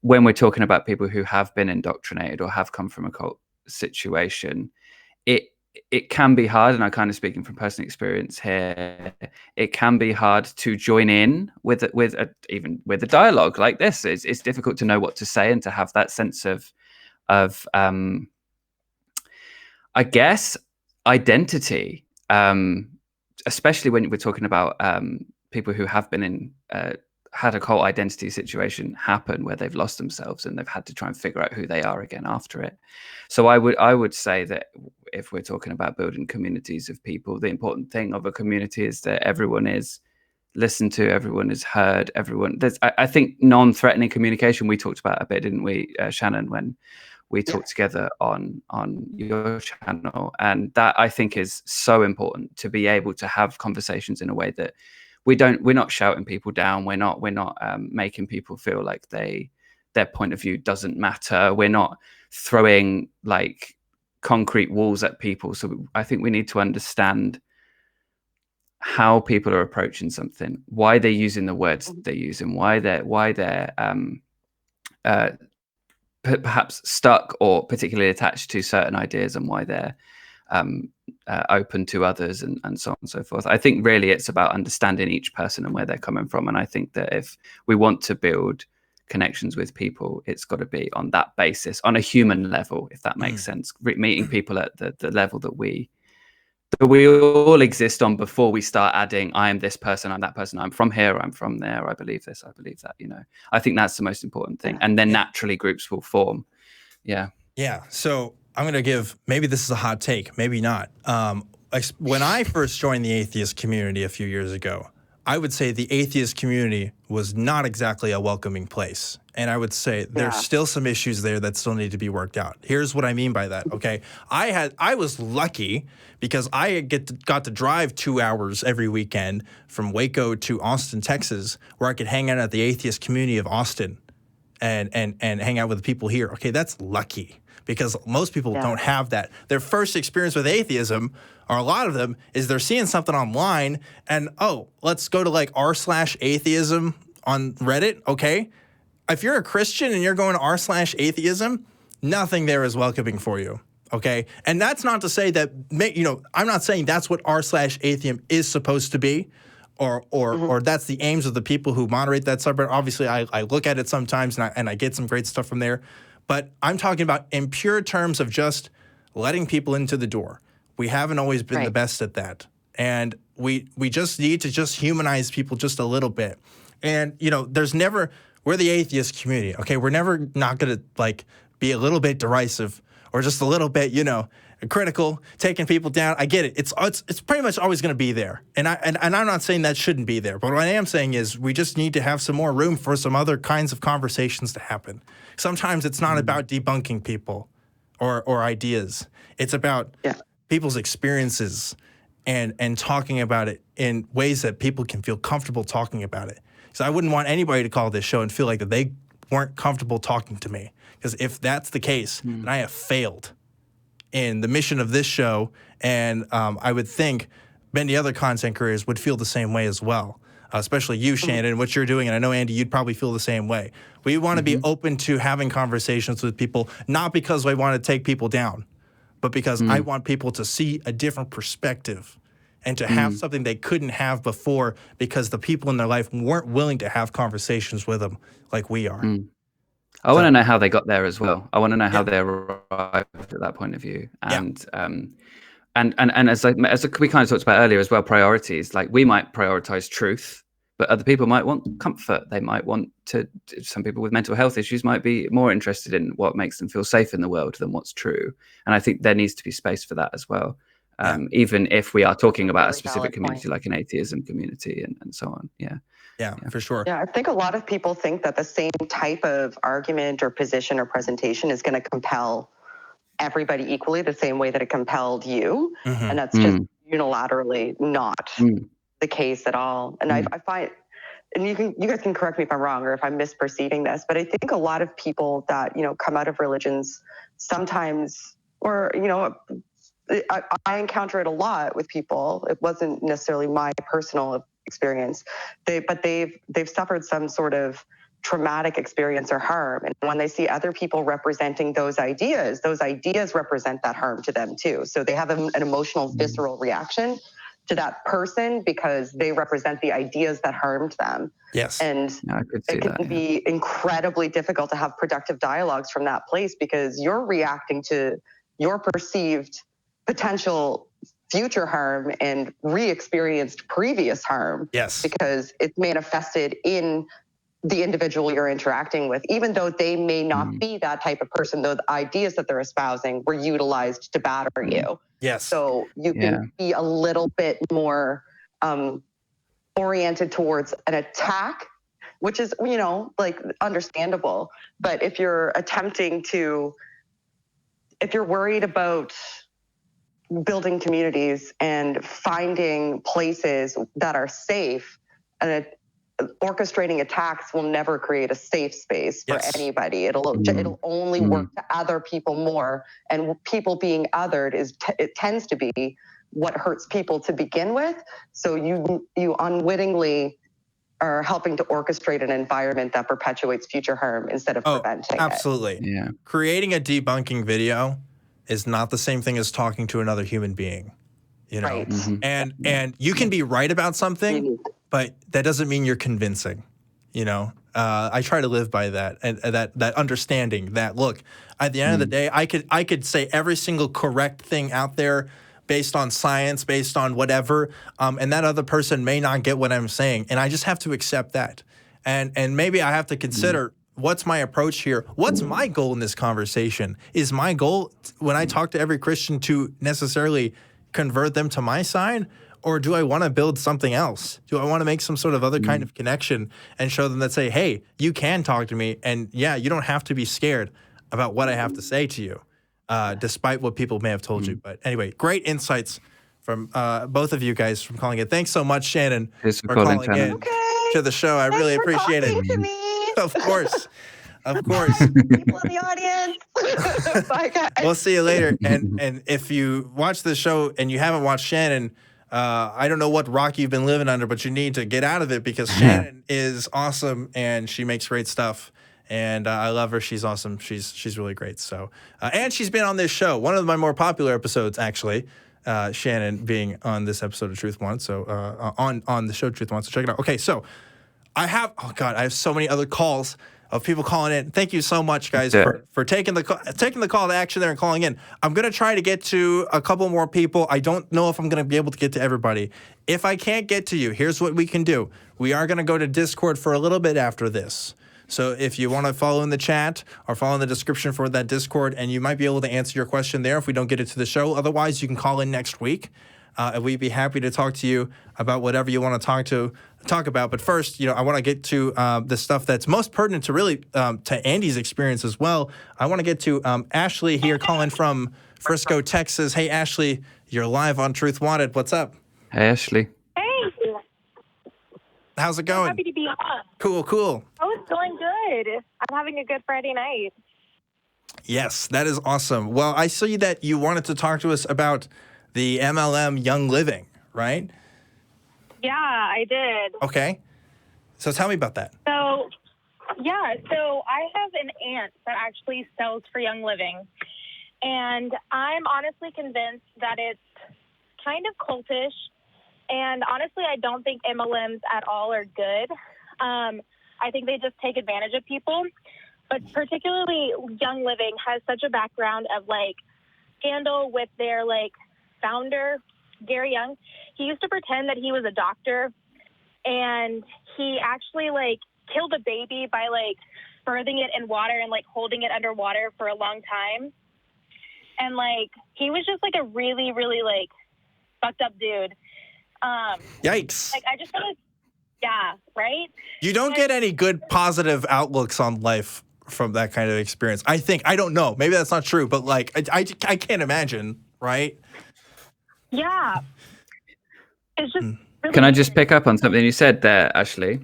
when we're talking about people who have been indoctrinated or have come from a cult situation, it can be hard, and I'm kind of speaking from personal experience here, it can be hard to join in with even with a dialogue like this. It's difficult to know what to say and to have that sense of I guess, identity especially when we're talking about people who have been in had a cult identity situation happen where they've lost themselves and they've had to try and figure out who they are again after it. So I would say that if we're talking about building communities of people, the important thing of a community is that everyone is listened to, everyone is heard, I think non-threatening communication we talked about a bit, didn't we, Shannon, when we talked together on your channel, and that I think is so important, to be able to have conversations in a way that we're not shouting people down, we're not making people feel like their point of view doesn't matter, we're not throwing like concrete walls at people. So I think we need to understand how people are approaching something, why they're using the words they're using, why they're perhaps stuck or particularly attached to certain ideas, and why they're open to others, and so on and so forth. I think really it's about understanding each person and where they're coming from. And I think that if we want to build connections with people, it's got to be on that basis, on a human level, if that makes sense. Meeting people at the level that we all exist on before we start adding, I am this person, I'm that person, I'm from here, I'm from there, I believe this, I believe that, I think that's the most important thing. And then naturally groups will form. Yeah. So I'm going to give, maybe this is a hot take, maybe not. When I first joined the atheist community a few years ago, I would say the atheist community was not exactly a welcoming place. And I would say there's still some issues there that still need to be worked out. Here's what I mean by that, okay? I was lucky because I got to drive 2 hours every weekend from Waco to Austin, Texas, where I could hang out at the Atheist Community of Austin and hang out with the people here. Okay, that's lucky, because most people don't have that. Their first experience with atheism, or a lot of them, is they're seeing something online and, oh, let's go to like r/atheism on Reddit, okay? If you're a Christian and you're going to r/atheism, nothing there is welcoming for you, okay? And that's not to say that, I'm not saying that's what r/atheism is supposed to be, or that's the aims of the people who moderate that subreddit. Obviously, I look at it sometimes and I get some great stuff from there. But I'm talking about in pure terms of just letting people into the door. We haven't always been the best at that. And we just need to just humanize people just a little bit. And, we're the atheist community, okay? We're never not going to, like, be a little bit derisive or just a little bit, critical, taking people down. I get it. It's pretty much always going to be there. And I'm not saying that shouldn't be there. But what I am saying is we just need to have some more room for some other kinds of conversations to happen. Sometimes it's not about debunking people or ideas. It's about people's experiences and talking about it in ways that people can feel comfortable talking about it. So I wouldn't want anybody to call this show and feel like that they weren't comfortable talking to me. Because if that's the case, then I have failed in the mission of this show. And I would think many other content creators would feel the same way as well. Especially you, Shannon, what you're doing. And I know, Andy, you'd probably feel the same way. We want to be open to having conversations with people, not because we want to take people down, but because I want people to see a different perspective and to have something they couldn't have before because the people in their life weren't willing to have conversations with them like we are. I want to know how they got there as well. I want to know how they arrived at that point of view. And as we kind of talked about earlier as well, priorities. Like, we might prioritize truth, but other people might want comfort. They might want to. Some people with mental health issues might be more interested in what makes them feel safe in the world than what's true. And I think there needs to be space for that as well. Even if we are talking about a specific community like an atheism community and so on. Yeah, for sure. Yeah, I think a lot of people think that the same type of argument or position or presentation is going to compel everybody equally the same way that it compelled you. And that's just unilaterally not the case at all. And I find, and you guys can correct me if I'm wrong or if I'm misperceiving this, but I think a lot of people that, come out of religions sometimes, or, I encounter it a lot with people. It wasn't necessarily my personal experience, but they've suffered some sort of traumatic experience or harm. And when they see other people representing those ideas represent that harm to them too. So they have an emotional, visceral reaction to that person because they represent the ideas that harmed them. Yes. And it can be incredibly difficult to have productive dialogues from that place because you're reacting to your perceived potential future harm and re-experienced previous harm. Yes. Because it's manifested in the individual you're interacting with, even though they may not be that type of person, though the ideas that they're espousing were utilized to batter you. Yes. So you can be a little bit more oriented towards an attack, which is, you know, like understandable. But if you're attempting to, if you're worried about building communities and finding places that are safe, and orchestrating attacks will never create a safe space for anybody. It'll only work to other people more, and people being othered it tends to be what hurts people to begin with. So you unwittingly are helping to orchestrate an environment that perpetuates future harm instead of preventing it. Absolutely. Yeah. Creating a debunking video is not the same thing as talking to another human being. You know, right. And you can be right about something, but that doesn't mean you're convincing. You know, I try to live by that, and that understanding that, look, at the end of the day, I could say every single correct thing out there based on science, based on whatever, and that other person may not get what I'm saying, and I just have to accept that. And maybe I have to consider, what's my approach here? What's my goal in this conversation? Is my goal when I talk to every Christian to necessarily convert them to my side? Or do I want to build something else? Do I want to make some sort of other kind of connection and show them that say, hey, you can talk to me, and yeah, you don't have to be scared about what I have to say to you, despite what people may have told you. But anyway, great insights from both of you guys from calling it. Thanks so much, Shannon, for calling in to the show. I really appreciate it. To me. Of course. Of course. People in the audience. Bye, guys. We'll see you later. And if you watch the show and you haven't watched Shannon, I don't know what rock you've been living under, but you need to get out of it, because Shannon is awesome and she makes great stuff. And I love her. She's awesome. She's really great. So, and she's been on this show, one of my more popular episodes, actually. Shannon being on this episode of Truth Wants. So on the show Truth Wants. So check it out. Okay, so I have so many other calls of people calling in. Thank you so much, guys, for taking the call to action there and calling in. I'm going to try to get to a couple more people. I don't know if I'm going to be able to get to everybody. If I can't get to you, here's what we can do. We are going to go to Discord for a little bit after this. So if you want to follow in the chat or follow in the description for that Discord, and you might be able to answer your question there if we don't get it to the show. Otherwise, you can call in next week. And we'd be happy to talk to you about whatever you want to talk about. But first, you know, I want to get to the stuff that's most pertinent to really to Andy's experience as well. I want to get to Ashley here calling from Frisco, Texas. Hey, Ashley, you're live on Truth Wanted. What's up? Hey, Ashley. Hey. How's it going? I'm happy to be on. Cool. Oh, it's going good. I'm having a good Friday night. Yes, that is awesome. Well, I see that you wanted to talk to us about the MLM Young Living, right? Yeah, I did. Okay. So tell me about that. So I have an aunt that actually sells for Young Living. And I'm honestly convinced that it's kind of cultish. And honestly, I don't think MLMs at all are good. I think they just take advantage of people. But particularly Young Living has such a background of like scandal with their like founder, Gary Young. He used to pretend that he was a doctor, and he actually like killed a baby by like birthing it in water and like holding it underwater for a long time. And like he was just like a really, really like fucked up dude. Yikes. Like I just want to, yeah, right? You don't get any good positive outlooks on life from that kind of experience. I think, I don't know, maybe that's not true, but like I can't imagine, right? Yeah. It's just really Can I just pick up on something you said there, Ashley?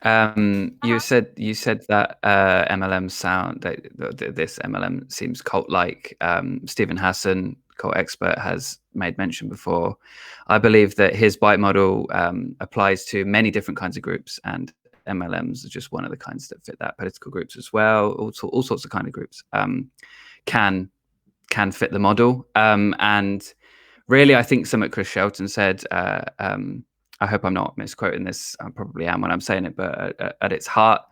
You said that MLM sound that this MLM seems cult-like. Stephen Hassan, cult expert, has made mention before. I believe that his bite model applies to many different kinds of groups, and MLMs are just one of the kinds that fit that. Political groups as well, all sorts of kind of groups can fit the model. And really, I think something Chris Shelton said, I hope I'm not misquoting this, I probably am when I'm saying it, but at its heart,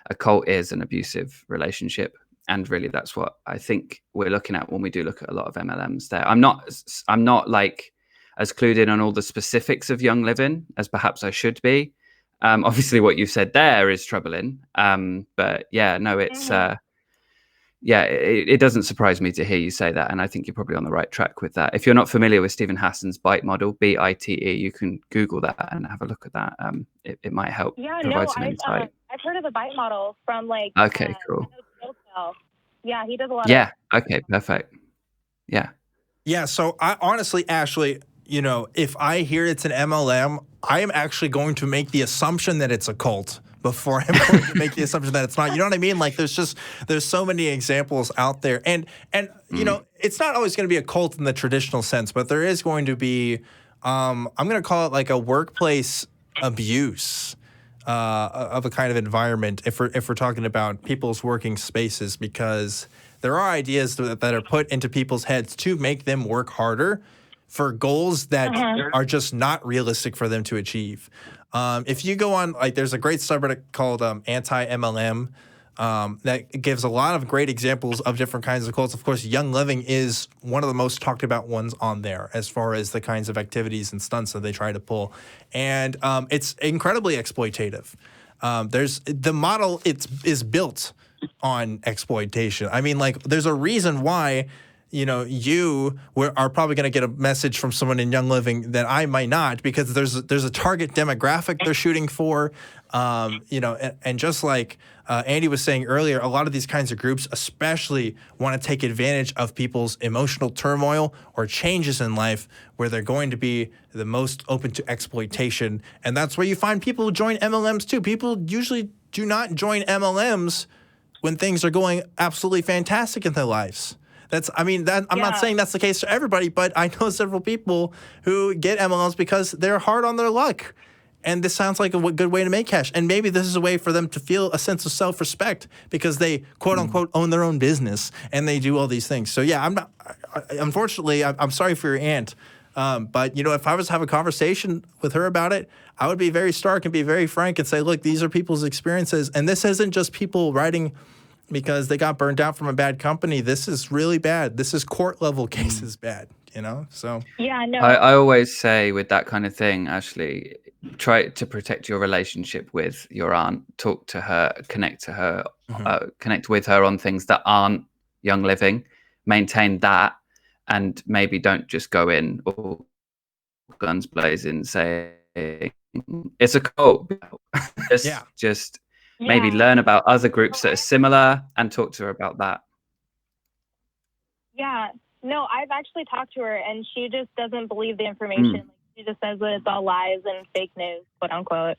a cult is an abusive relationship. And really, that's what I think we're looking at when we do look at a lot of MLMs there. I'm not like as clued in on all the specifics of Young Living as perhaps I should be. Obviously, what you said there is troubling. But yeah, no, it's it doesn't surprise me to hear you say that, and I think you're probably on the right track with that. If you're not familiar with Stephen Hassan's BITE model, BITE, you can Google that and have a look at that. It might help provide some insight. I've heard of the BITE model from like. Okay, cool. Yeah, he does a lot. Yeah. Okay. Perfect. Yeah. Yeah. So I honestly, Ashley, if I hear it's an MLM, I am actually going to make the assumption that it's a cult before I'm going to make the assumption that it's not. You know what I mean? Like there's so many examples out there. And it's not always going to be a cult in the traditional sense, but there is going to be, I'm going to call it like a workplace abuse of a kind of environment if we're talking about people's working spaces, because there are ideas that are put into people's heads to make them work harder for goals that are just not realistic for them to achieve. If you go on, like, there's a great subreddit called Anti-MLM that gives a lot of great examples of different kinds of cults. Of course, Young Living is one of the most talked about ones on there as far as the kinds of activities and stunts that they try to pull. And it's incredibly exploitative. The model is built on exploitation. I mean, like, there's a reason why you are probably going to get a message from someone in Young Living that I might not, because there's a target demographic they're shooting for, and just like Andy was saying earlier, a lot of these kinds of groups especially want to take advantage of people's emotional turmoil or changes in life where they're going to be the most open to exploitation. And that's where you find people who join MLMs too. People usually do not join MLMs when things are going absolutely fantastic in their lives. I'm not saying that's the case for everybody, but I know several people who get MLMs because they're hard on their luck. And this sounds like a good way to make cash. And maybe this is a way for them to feel a sense of self-respect because they, quote unquote, own their own business and they do all these things. So yeah, unfortunately, I'm sorry for your aunt. But if I was to have a conversation with her about it, I would be very stark and be very frank and say, look, these are people's experiences. And this isn't just people writing because they got burned out from a bad company. This is really bad. This is court level cases bad, so. Yeah, no. I always say with that kind of thing, Ashley, try to protect your relationship with your aunt. Talk to her, connect with her on things that aren't Young Living. Maintain that, and maybe don't just go in all guns blazing saying it's a cult. Just maybe learn about other groups that are similar and talk to her about that. Yeah. No, I've actually talked to her and she just doesn't believe the information. Like, she just says that it's all lies and fake news, quote unquote.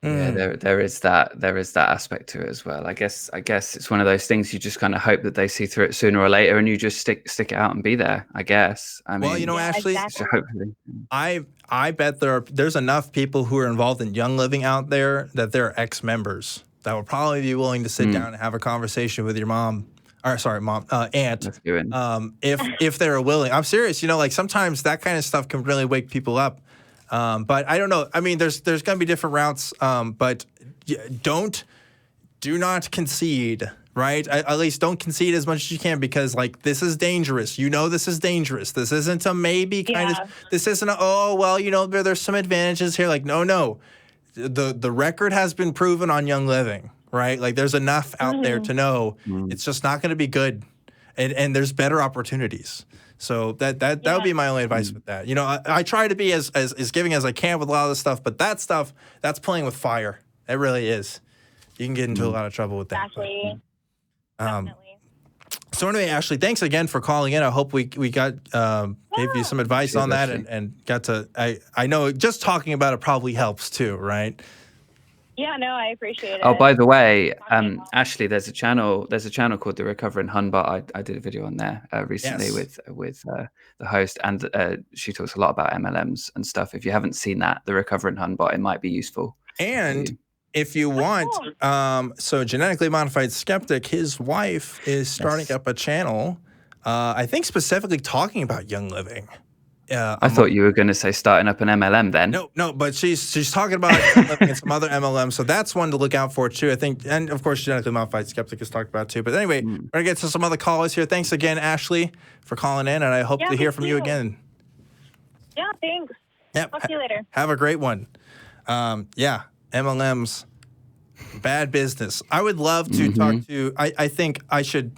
Yeah, there is that aspect to it as well. I guess it's one of those things you just kind of hope that they see through it sooner or later, and you just stick it out and be there. I guess. Ashley, exactly. Hopefully. I bet there's enough people who are involved in Young Living out there that they're ex-members that will probably be willing to sit down and have a conversation with your aunt. If they're willing. I'm serious. Like sometimes that kind of stuff can really wake people up. But I don't know. I mean, there's going to be different routes. But do not concede, right? At least don't concede as much as you can, because like this is dangerous. This is dangerous. This isn't a maybe kind of. This isn't a there's some advantages here. Like no. The record has been proven on Young Living, right? Like there's enough out there to know it's just not going to be good, and there's better opportunities. So that would be my only advice with that. I try to be as giving as I can with a lot of this stuff, but that stuff, that's playing with fire. It really is. You can get into a lot of trouble with that. Exactly. Definitely. So anyway, Ashley, thanks again for calling in. I hope we got gave you some advice on that and got to. I know just talking about it probably helps too, right? Yeah, no, I appreciate it. Oh, by the way, Ashley, there's a channel called The Recovering Hunbot. I did a video on there recently with the host, and she talks a lot about MLMs and stuff. If you haven't seen that, The Recovering Hunbot, it might be useful. And if you want, so Genetically Modified Skeptic, his wife is starting up a channel, I think specifically talking about Young Living. I thought you were going to say starting up an MLM then. No, but she's talking about looking at some other MLMs, so that's one to look out for too, I think. And of course, genetically modified skeptic is talked about too. But anyway, we're gonna get to some other callers here. Thanks again, Ashley, for calling in, and I hope to hear from you again. Yeah, thanks. Yep. Talk to you later. Have a great one. MLMs, bad business. I would love to talk to. I think I should.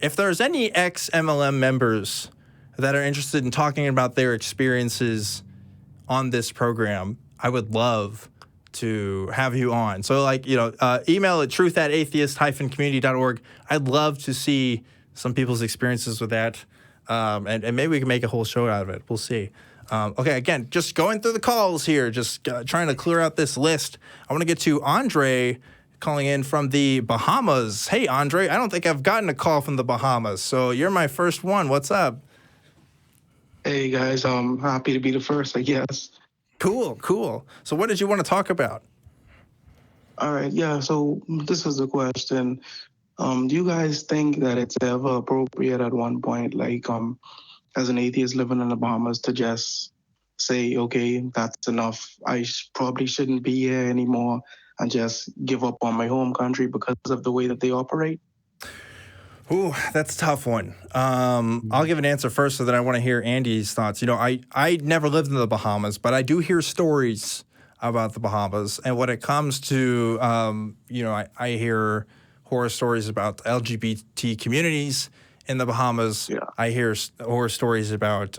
If there's any ex-MLM members that are interested in talking about their experiences on this program, I would love to have you on. So, email at truth@atheist-community.org. I'd love to see some people's experiences with that, and maybe we can make a whole show out of it. We'll see. Okay, again, just going through the calls here, just trying to clear out this list. I want to get to Andre calling in from the Bahamas. Hey, Andre, I don't think I've gotten a call from the Bahamas, so you're my first one. What's up? Hey guys, I'm happy to be the first, I guess. Cool. So what did you want to talk about? All right, yeah, so this is the question. Do you guys think that it's ever appropriate at one point, as an atheist living in the Bahamas, to just say, okay, that's enough. I probably shouldn't be here anymore and just give up on my home country because of the way that they operate? Ooh, that's a tough one. I'll give an answer first, so that I want to hear Andy's thoughts. I never lived in the Bahamas, but I do hear stories about the Bahamas. And when it comes to, I hear horror stories about LGBT communities in the Bahamas. Yeah. I hear horror stories about,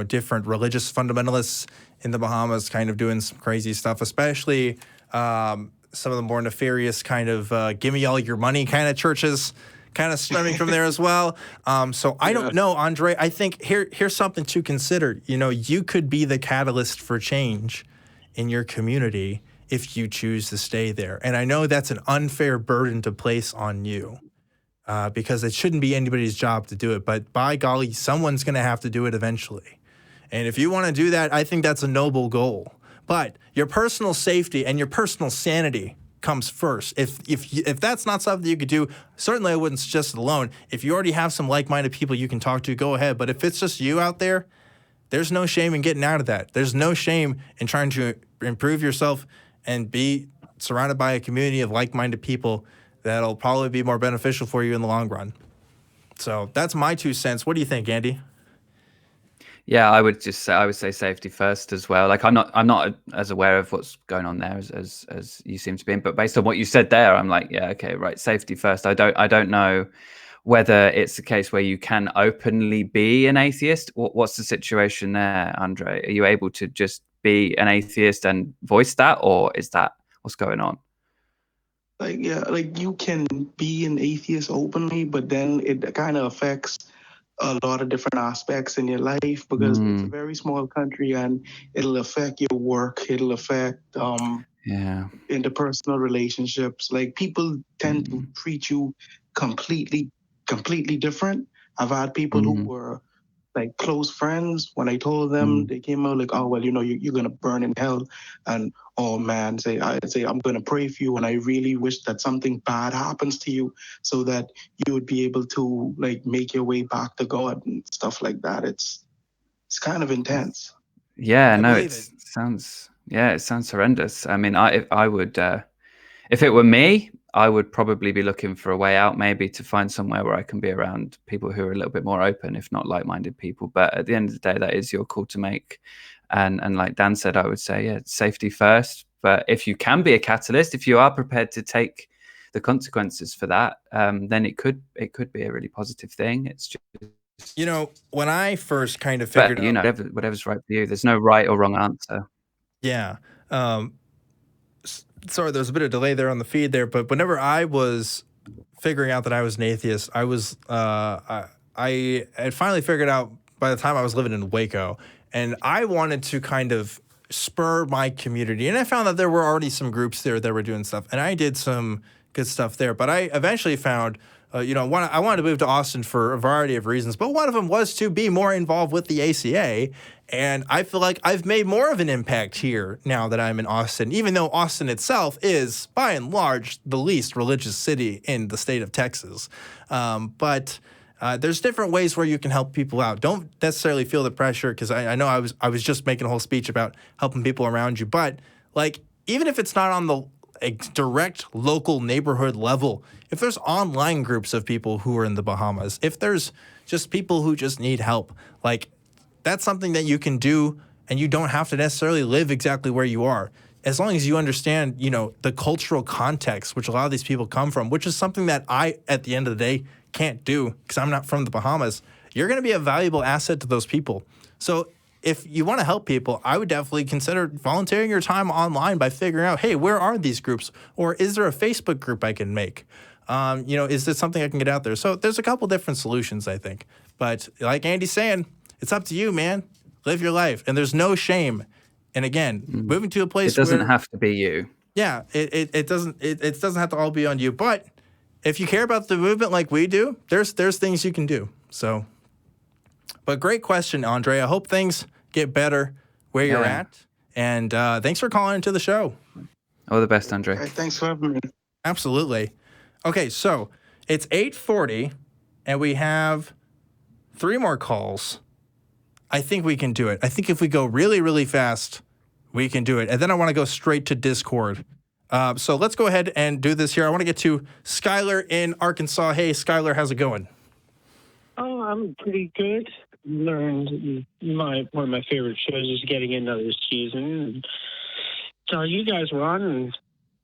different religious fundamentalists in the Bahamas kind of doing some crazy stuff, especially some of the more nefarious kind of give me all your money kind of churches kind of stemming from there as well. So I don't know, Andre. I think here's something to consider. You could be the catalyst for change in your community if you choose to stay there. And I know that's an unfair burden to place on you because it shouldn't be anybody's job to do it. But by golly, someone's going to have to do it eventually. And if you want to do that, I think that's a noble goal. But your personal safety and your personal sanity comes first. If that's not something you could do, certainly I wouldn't suggest it alone. If you already have some like-minded people you can talk to, go ahead. But if it's just you out there, there's no shame in getting out of that. There's no shame in trying to improve yourself and be surrounded by a community of like-minded people that'll probably be more beneficial for you in the long run. So that's my 2 cents. What do you think, Andy? Yeah, I would say safety first as well. I'm not as aware of what's going on there as you seem to be, but based on what you said there, I'm like, yeah, okay, right, safety first. I don't know whether it's a case where you can openly be an atheist. What's the situation there, Andre? Are you able to just be an atheist and voice that, or is that what's going on? You can be an atheist openly, but then it kind of affects a lot of different aspects in your life because it's a very small country and it'll affect your work. It'll affect interpersonal relationships. People tend to treat you completely different. I've had people who were close friends. When I told them, they came out oh, well, you're going to burn in hell. And, oh man, I'd say, I'm going to pray for you. And I really wish that something bad happens to you so that you would be able to make your way back to God and stuff like that. It's kind of intense. Yeah, no, it sounds horrendous. I mean, I would, if it were me, I would probably be looking for a way out, maybe to find somewhere where I can be around people who are a little bit more open, if not like-minded people. But at the end of the day, that is your call to make. And like Dan said, I would say, yeah, safety first. But if you can be a catalyst, if you are prepared to take the consequences for that, then it could be a really positive thing. It's just, when I first kind of figured out, whatever's right for you. There's no right or wrong answer. Yeah. Sorry, there was a bit of delay there on the feed there, but whenever I was figuring out that I was an atheist, I had finally figured out by the time I was living in Waco, and I wanted to kind of spur my community, and I found that there were already some groups there that were doing stuff, and I did some good stuff there, but I eventually found I wanted to move to Austin for a variety of reasons, but one of them was to be more involved with the ACA. And I feel like I've made more of an impact here now that I'm in Austin, even though Austin itself is, by and large, the least religious city in the state of Texas. But there's different ways where you can help people out. Don't necessarily feel the pressure, because I know I was just making a whole speech about helping people around you, but like even if it's not on the direct local neighborhood level, if there's online groups of people who are in the Bahamas, if there's just people who just need help, like that's something that you can do, and you don't have to necessarily live exactly where you are. As long as you understand, the cultural context which a lot of these people come from, which is something that I, at the end of the day, can't do because I'm not from the Bahamas, you're going to be a valuable asset to those people. So if you want to help people, I would definitely consider volunteering your time online by figuring out, hey, where are these groups? Or is there a Facebook group I can make? Is this something I can get out there? So there's a couple different solutions, I think. But like Andy's saying, it's up to you, man. Live your life. And there's no shame. And again, moving to a place it doesn't where, have to be you. Yeah, it doesn't have to all be on you. But if you care about the movement like we do, there's things you can do. So, but great question, Andre. I hope things get better where you're at. And thanks for calling into the show. All the best, Andre. Hey, thanks for having me. Absolutely. Okay, so it's 8:40, and we have 3 more calls. I think we can do it. I think if we go really, really fast, we can do it. And then I want to go straight to Discord. So let's go ahead and do this here. I want to get to Skylar in Arkansas. Hey, Skylar, how's it going? Oh, I'm pretty good. Learned one of my favorite shows is getting into this season. So you guys were on and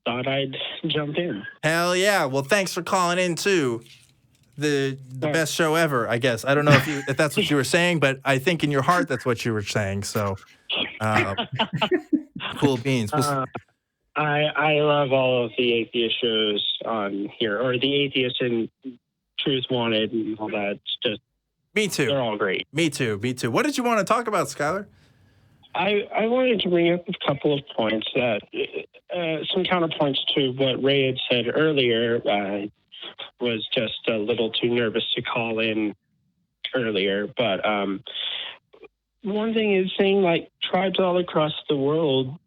thought I'd jump in. Hell yeah. Well, thanks for calling in, too. The best show ever, I guess. I don't know if that's what you were saying, but I think in your heart that's what you were saying. So, cool beans. I love all of the atheist shows on here, or the Atheist and Truth Wanted and all that. It's just, me too. They're all great. Me too. What did you want to talk about, Skylar? I wanted to bring up a couple of points that some counterpoints to what Ray had said earlier. Was just a little too nervous to call in earlier. But one thing is saying, like, tribes all across the world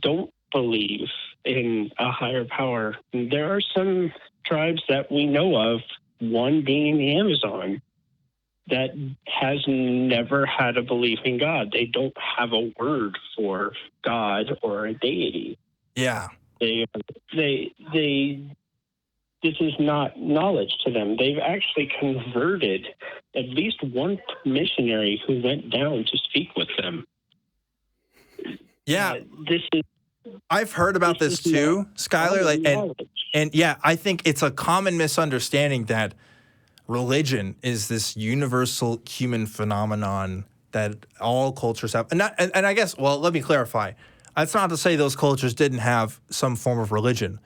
don't believe in a higher power. There are some tribes that we know of, one being in the Amazon, that has never had a belief in God. They don't have a word for God or a deity. Yeah. This is not knowledge to them. They've actually converted at least one missionary who went down to speak with them. Yeah. I've heard about this too, Skylar. And yeah, I think it's a common misunderstanding that religion is this universal human phenomenon that all cultures have. And I guess, well, let me clarify. That's not to say those cultures didn't have some form of religion.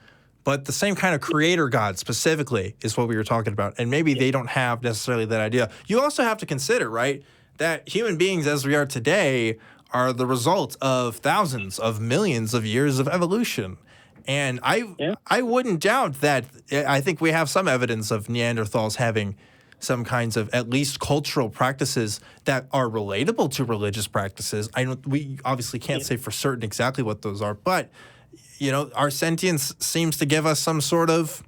But the same kind of creator God specifically is what we were talking about. And maybe they don't have necessarily that idea. You also have to consider, right, that human beings as we are today are the result of thousands of millions of years of evolution. And I wouldn't doubt that. I think we have some evidence of Neanderthals having some kinds of at least cultural practices that are relatable to religious practices. We obviously can't say for certain exactly what those are, but our sentience seems to give us some sort of,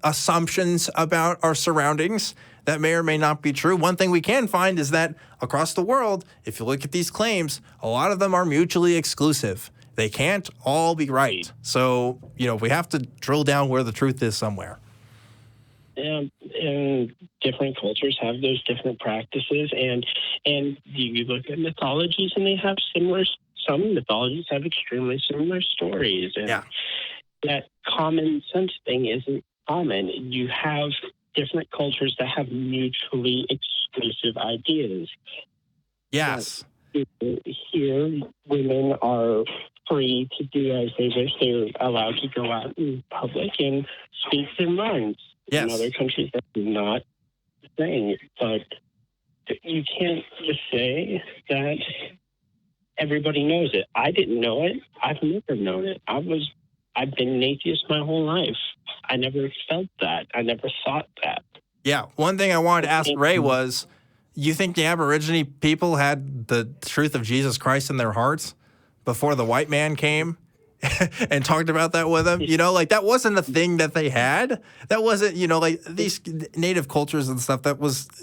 assumptions about our surroundings that may or may not be true. One thing we can find is that across the world, if you look at these claims, a lot of them are mutually exclusive. They can't all be right. So, we have to drill down where the truth is somewhere. And different cultures have those different practices. And you look at mythologies and they have similar. Some mythologies have extremely similar stories, and that common sense thing isn't common. You have different cultures that have mutually exclusive ideas. Yes. Here, women are free to do as they wish. They're allowed to go out in public and speak their minds. Yes. In other countries, that's not the thing. But you can't just say that everybody knows it. I didn't know it. I've never known it. I've been an atheist my whole life. I never felt that. I never thought that. Yeah. One thing I wanted to ask Ray was, you think the Aborigine people had the truth of Jesus Christ in their hearts before the white man came and talked about that with them. You know, like that wasn't a thing that they had. That wasn't, you know, like these native cultures and stuff.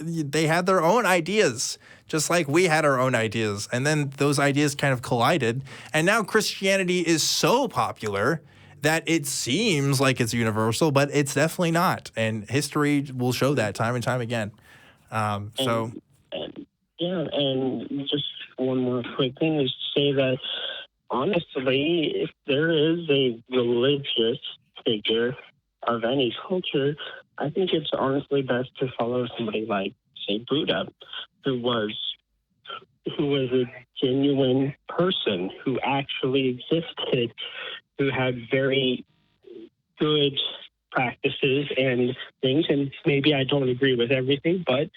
They had their own ideas, just like we had our own ideas. And then those ideas kind of collided. And now Christianity is so popular that it seems like it's universal, but it's definitely not. And history will show that time and time again. And just one more quick thing is to say that, honestly, if there is a religious figure of any culture, I think it's honestly best to follow somebody like, say, Buddha, who was a genuine person who actually existed, who had very good practices and things. And maybe I don't agree with everything, but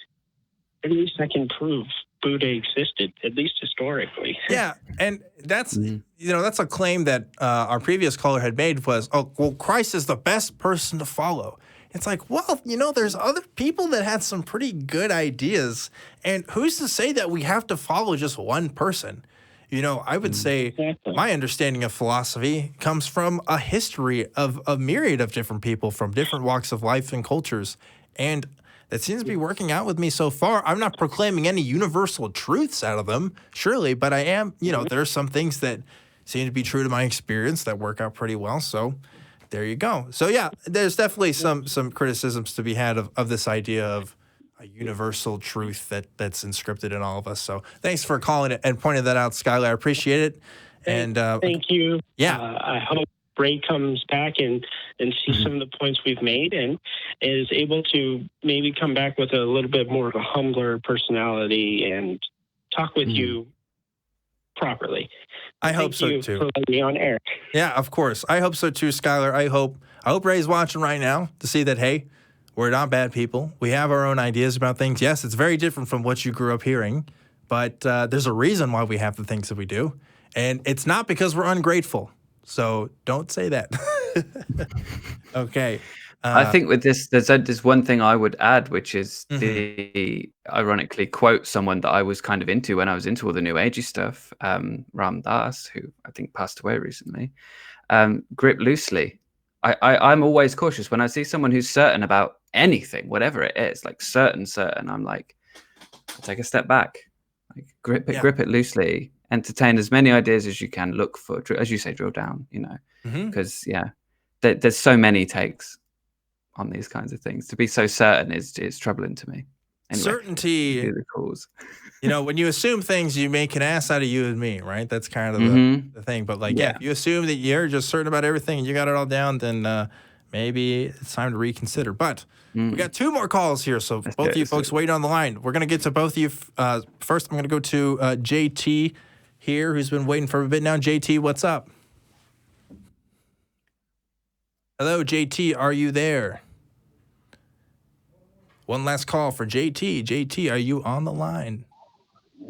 at least I can prove Buddha existed, at least historically. Yeah, and that's that's a claim that our previous caller had made was, oh, well, Christ is the best person to follow. It's like, well, there's other people that had some pretty good ideas, and who's to say that we have to follow just one person? I would say my understanding of philosophy comes from a history of a myriad of different people from different walks of life and cultures, and that seems to be working out with me so far. I'm not proclaiming any universal truths out of them, surely, but I am, there are some things that seem to be true to my experience that work out pretty well. So there you go. So yeah, there's definitely some criticisms to be had of this idea of a universal truth that's inscripted in all of us. So thanks for calling it and pointing that out, Skylar. I appreciate it. And thank you. Yeah. I hope Ray comes back and sees some of the points we've made and is able to maybe come back with a little bit more of a humbler personality and talk with you properly. I hope so too. For letting me on air. Yeah, of course. I hope so too, Skylar. I hope Ray's watching right now to see that, hey, we're not bad people. We have our own ideas about things. Yes, it's very different from what you grew up hearing, but there's a reason why we have the things that we do. And it's not because we're ungrateful. So don't say that. Okay. I think with this, there's one thing I would add, which is the ironically quote someone that I was kind of into when I was into all the New Agey stuff, Ram Dass, who I think passed away recently. Grip loosely. I'm always cautious when I see someone who's certain about anything, whatever it is, like certain. I'm like, take a step back, like grip it loosely. Entertain as many ideas as you can. Look for, as you say, drill down. Because there's so many takes on these kinds of things. To be so certain is troubling to me. Anyway, certainty. The cause. When you assume things, you make an ass out of you and me, right? That's kind of the thing. But if you assume that you're just certain about everything and you got it all down, then maybe it's time to reconsider. But we got two more calls here, so both of you folks wait on the line. We're gonna get to both of you. First, I'm gonna go to JT here, who's been waiting for a bit now. JT, what's up? Hello, JT, are you there? One last call for JT. JT, are you on the line?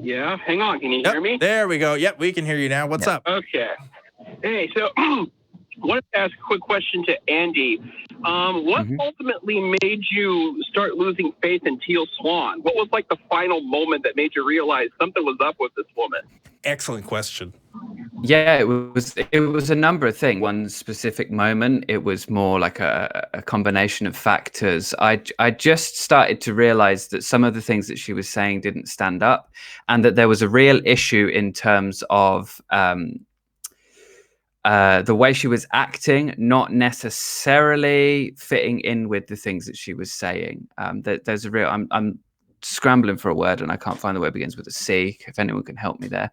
Yeah, hang on. Can you hear me? There we go. Yep, we can hear you now. What's up? Okay. Hey, so I wanted to ask a quick question to Andy. What ultimately made you start losing faith in Teal Swan? What was like the final moment that made you realize something was up with this woman? Excellent question. Yeah, it was a number of things. One specific moment, it was more like a combination of factors. I just started to realize that some of the things that she was saying didn't stand up, and that there was a real issue in terms of the way she was acting, not necessarily fitting in with the things that she was saying. There's a real, I'm scrambling for a word and I can't find the word that begins with a C, if anyone can help me there.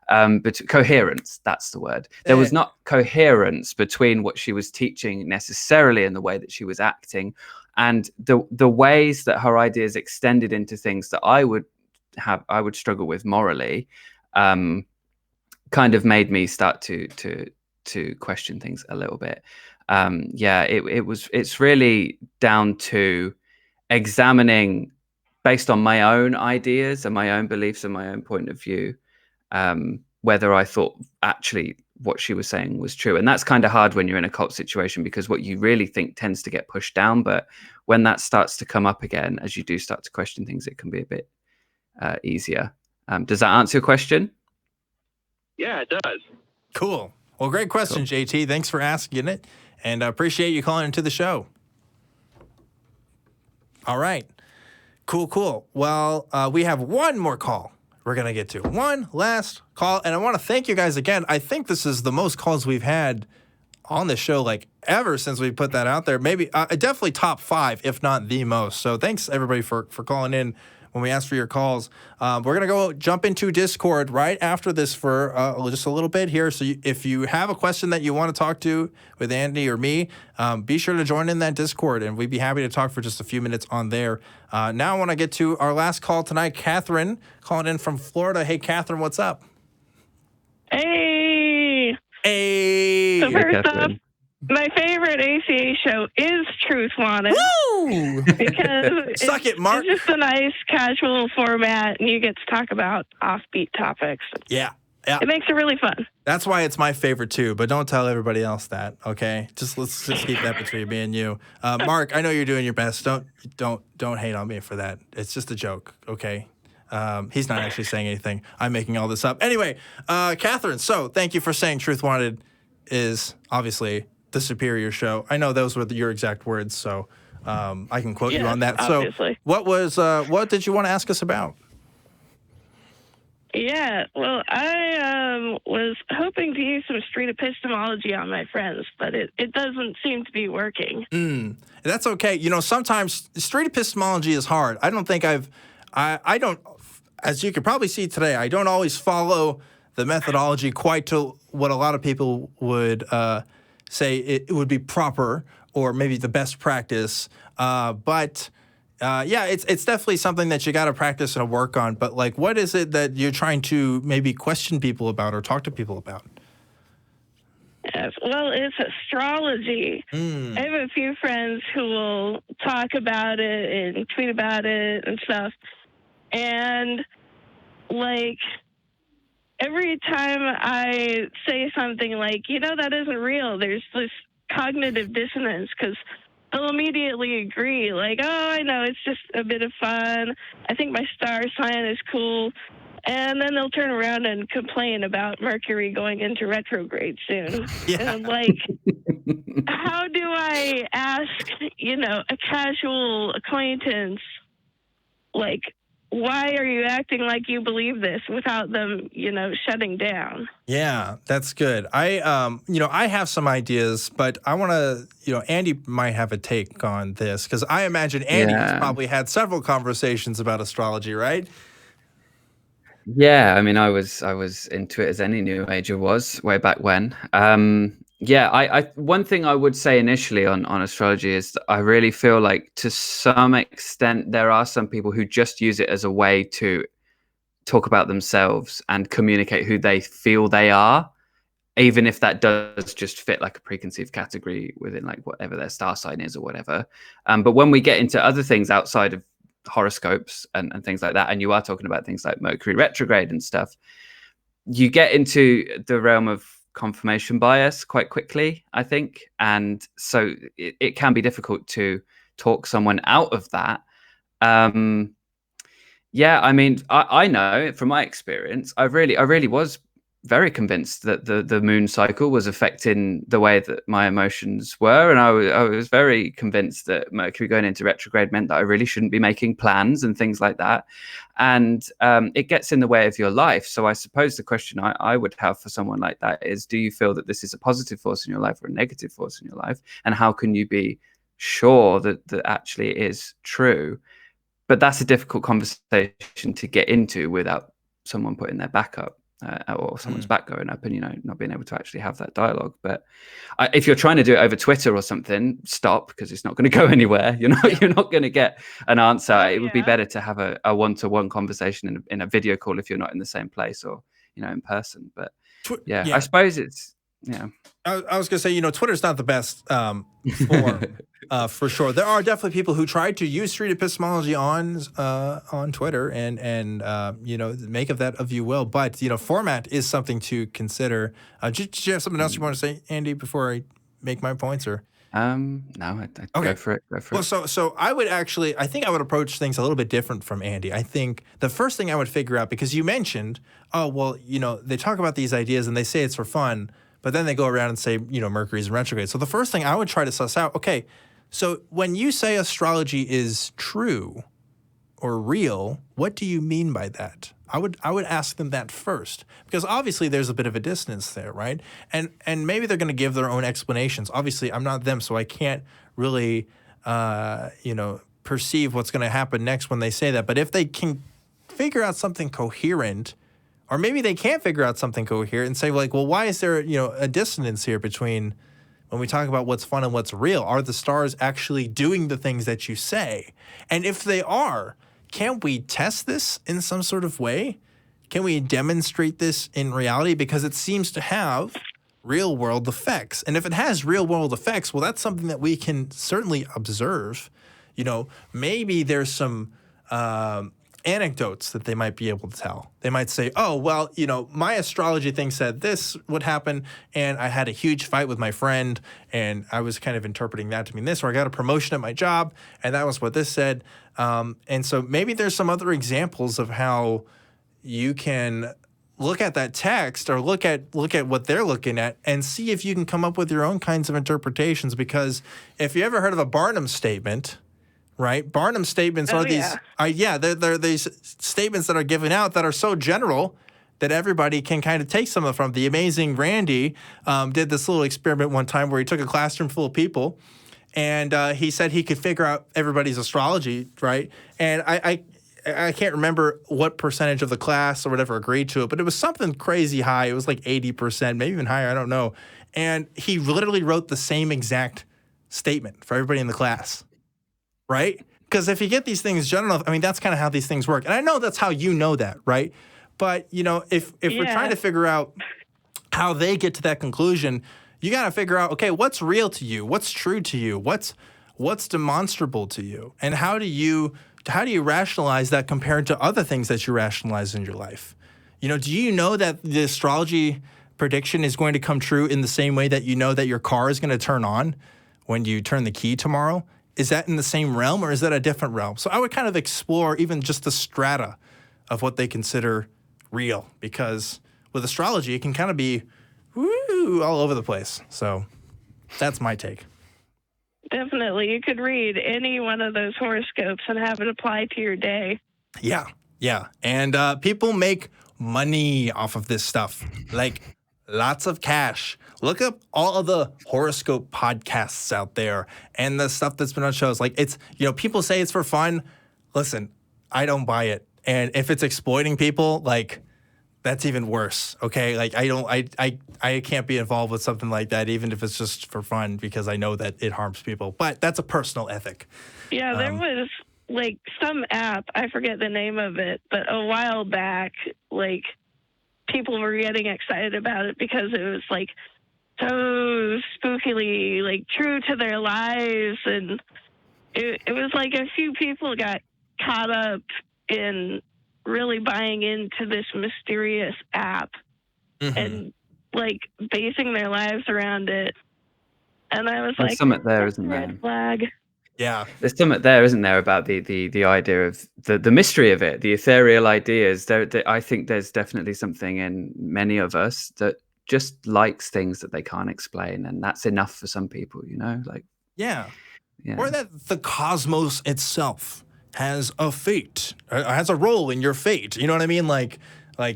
But coherence, that's the word. There was not coherence between what she was teaching necessarily and the way that she was acting, and the ways that her ideas extended into things that I would struggle with morally, kind of made me start to question things a little bit. It's really down to examining based on my own ideas and my own beliefs and my own point of view, whether I thought actually what she was saying was true. And that's kind of hard when you're in a cult situation, because what you really think tends to get pushed down. But when that starts to come up again, as you do start to question things, it can be a bit easier. Does that answer your question? Yeah, it does. Cool. Well, great question, JT. Thanks for asking it, and I appreciate you calling into the show. All right. Cool. Well, we have one more call we're going to get to. One last call, and I want to thank you guys again. I think this is the most calls we've had on the show, like, ever since we put that out there. Maybe definitely top 5, if not the most. So thanks, everybody, for calling in when we asked for your calls. We're going to go jump into Discord right after this for just a little bit here. So if you have a question that you want to talk to with Andy or me, be sure to join in that Discord, and we'd be happy to talk for just a few minutes on there. Now I want to get to our last call tonight. Catherine calling in from Florida. Hey, Catherine, what's up? Hey. So first off, my favorite ACA show is Truth Wanted. Woo! Because Suck it, Mark. It's just a nice casual format, and you get to talk about offbeat topics. Yeah. It makes it really fun. That's why it's my favorite too, but don't tell everybody else that, okay? Let's keep that between me and you. Mark, I know you're doing your best. Don't hate on me for that. It's just a joke, okay? He's not actually saying anything. I'm making all this up. Anyway, Catherine, so thank you for saying Truth Wanted is obviously the superior show. I know those were your exact words, so I can quote you on that. Obviously. So what did you want to ask us about? Yeah, well, I was hoping to use some street epistemology on my friends, but it doesn't seem to be working. That's okay. You know, sometimes street epistemology is hard. I don't think I don't, as you can probably see today, I don't always follow the methodology quite to what a lot of people would say it would be proper or maybe the best practice. But it's definitely something that you got to practice and work on. But like, what is it that you're trying to maybe question people about or talk to people about? Yes, well, it's astrology. I have a few friends who will talk about it and tweet about it and stuff. And like, every time I say something like, that isn't real, there's this cognitive dissonance because they'll immediately agree, like, oh, I know, it's just a bit of fun. I think my star sign is cool. And then they'll turn around and complain about Mercury going into retrograde soon. Yeah. And I'm like, how do I ask, a casual acquaintance, like, why are you acting like you believe this without them, shutting down? Yeah, that's good. I have some ideas, but I want to, Andy might have a take on this because I imagine Andy has probably had several conversations about astrology, right? Yeah, I mean, I was into it as any new ager was way back when. I one thing I would say initially on astrology is that I really feel like to some extent there are some people who just use it as a way to talk about themselves and communicate who they feel they are, even if that does just fit like a preconceived category within like whatever their star sign is or whatever. But when we get into other things outside of horoscopes and things like that, and you are talking about things like Mercury retrograde and stuff, you get into the realm of confirmation bias quite quickly, I think. And so it can be difficult to talk someone out of that. I mean, I know from my experience, I really was very convinced that the moon cycle was affecting the way that my emotions were. And I was very convinced that Mercury going into retrograde meant that I really shouldn't be making plans and things like that. And it gets in the way of your life. So I suppose the question I would have for someone like that is, do you feel that this is a positive force in your life or a negative force in your life? And how can you be sure that actually it is true? But that's a difficult conversation to get into without someone putting their back up. Or someone's back going up and, not being able to actually have that dialogue. But if you're trying to do it over Twitter or something, stop, because it's not going to go anywhere. You're not going to get an answer. It would be better to have a one-to-one conversation in a video call if you're not in the same place or, in person. But I suppose it's, I was going to say, Twitter's not the best for sure. There are definitely people who try to use street epistemology on Twitter and make of that of you will. But, format is something to consider. Did you have something else you want to say, Andy, before I make my points? Or no, okay. Go for it. Well, so I think I would approach things a little bit different from Andy. I think the first thing I would figure out, because you mentioned, they talk about these ideas and they say it's for fun, but then they go around and say, Mercury's in retrograde. So the first thing I would try to suss out, okay, so when you say astrology is true or real, what do you mean by that? I would ask them that first, because obviously there's a bit of a dissonance there, right? And maybe they're going to give their own explanations. Obviously, I'm not them, so I can't really, perceive what's going to happen next when they say that. But if they can figure out something coherent, or maybe they can't figure out something coherent and say, like, well, why is there, a dissonance here between when we talk about what's fun and what's real? Are the stars actually doing the things that you say? And if they are, can't we test this in some sort of way? Can we demonstrate this in reality? Because it seems to have real world effects. And if it has real world effects, well, that's something that we can certainly observe. Maybe there's some anecdotes that they might be able to tell. They might say, oh, well, my astrology thing said this would happen, and I had a huge fight with my friend, and I was kind of interpreting that to mean this, or I got a promotion at my job, and that was what this said. And so maybe there's some other examples of how you can look at that text or look at what they're looking at and see if you can come up with your own kinds of interpretations. Because if you ever heard of a Barnum statement, right? Barnum statements are they're these statements that are given out that are so general that everybody can kind of take some of them from. The amazing Randy did this little experiment one time where he took a classroom full of people, and he said he could figure out everybody's astrology, right? And I can't remember what percentage of the class or whatever agreed to it, but it was something crazy high. It was like 80%, maybe even higher, I don't know. And he literally wrote the same exact statement for everybody in the class. Right? Because if you get these things general, that's kind of how these things work. And I know that's how you know that, right? But, if we're trying to figure out how they get to that conclusion, you got to figure out, okay, what's real to you? What's true to you? What's demonstrable to you? And how do you rationalize that compared to other things that you rationalize in your life? Do you know that the astrology prediction is going to come true in the same way that you know that your car is going to turn on when you turn the key tomorrow? Is that in the same realm, or is that a different realm? So I would kind of explore even just the strata of what they consider real, because with astrology, it can kind of be all over the place. So that's my take. Definitely. You could read any one of those horoscopes and have it apply to your day. Yeah. And people make money off of this stuff, like lots of cash. Look up all of the horoscope podcasts out there and the stuff that's been on shows. Like, it's, people say it's for fun. Listen, I don't buy it. And if it's exploiting people, like, that's even worse. Okay. Like, I can't be involved with something like that, even if it's just for fun, because I know that it harms people. But that's a personal ethic. Yeah, there was like some app, I forget the name of it, but a while back, like, people were getting excited about it because it was like so spookily, like, true to their lives. And it was like a few people got caught up in really buying into this mysterious app and, like, basing their lives around it. And I was There's like, something there, isn't there? red flag. Yeah. There's something there, isn't there, about the idea of the mystery of it, the ethereal ideas. I think there's definitely something in many of us that just likes things that they can't explain, and that's enough for some people, like. Yeah. Or that the cosmos itself has a fate, has a role in your fate. You know what I mean? Like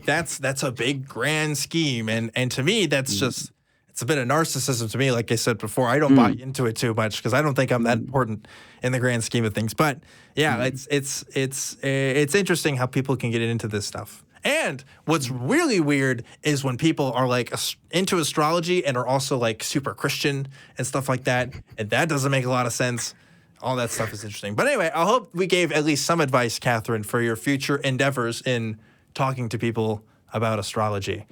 that's a big grand scheme. And to me, that's just, it's a bit of narcissism to me. Like I said before, I don't buy into it too much because I don't think I'm that important in the grand scheme of things. But yeah, it's interesting how people can get into this stuff. And what's really weird is when people are like into astrology and are also like super Christian and stuff like that. And that doesn't make a lot of sense. All that stuff is interesting. But anyway, I hope we gave at least some advice, Catherine, for your future endeavors in talking to people about astrology.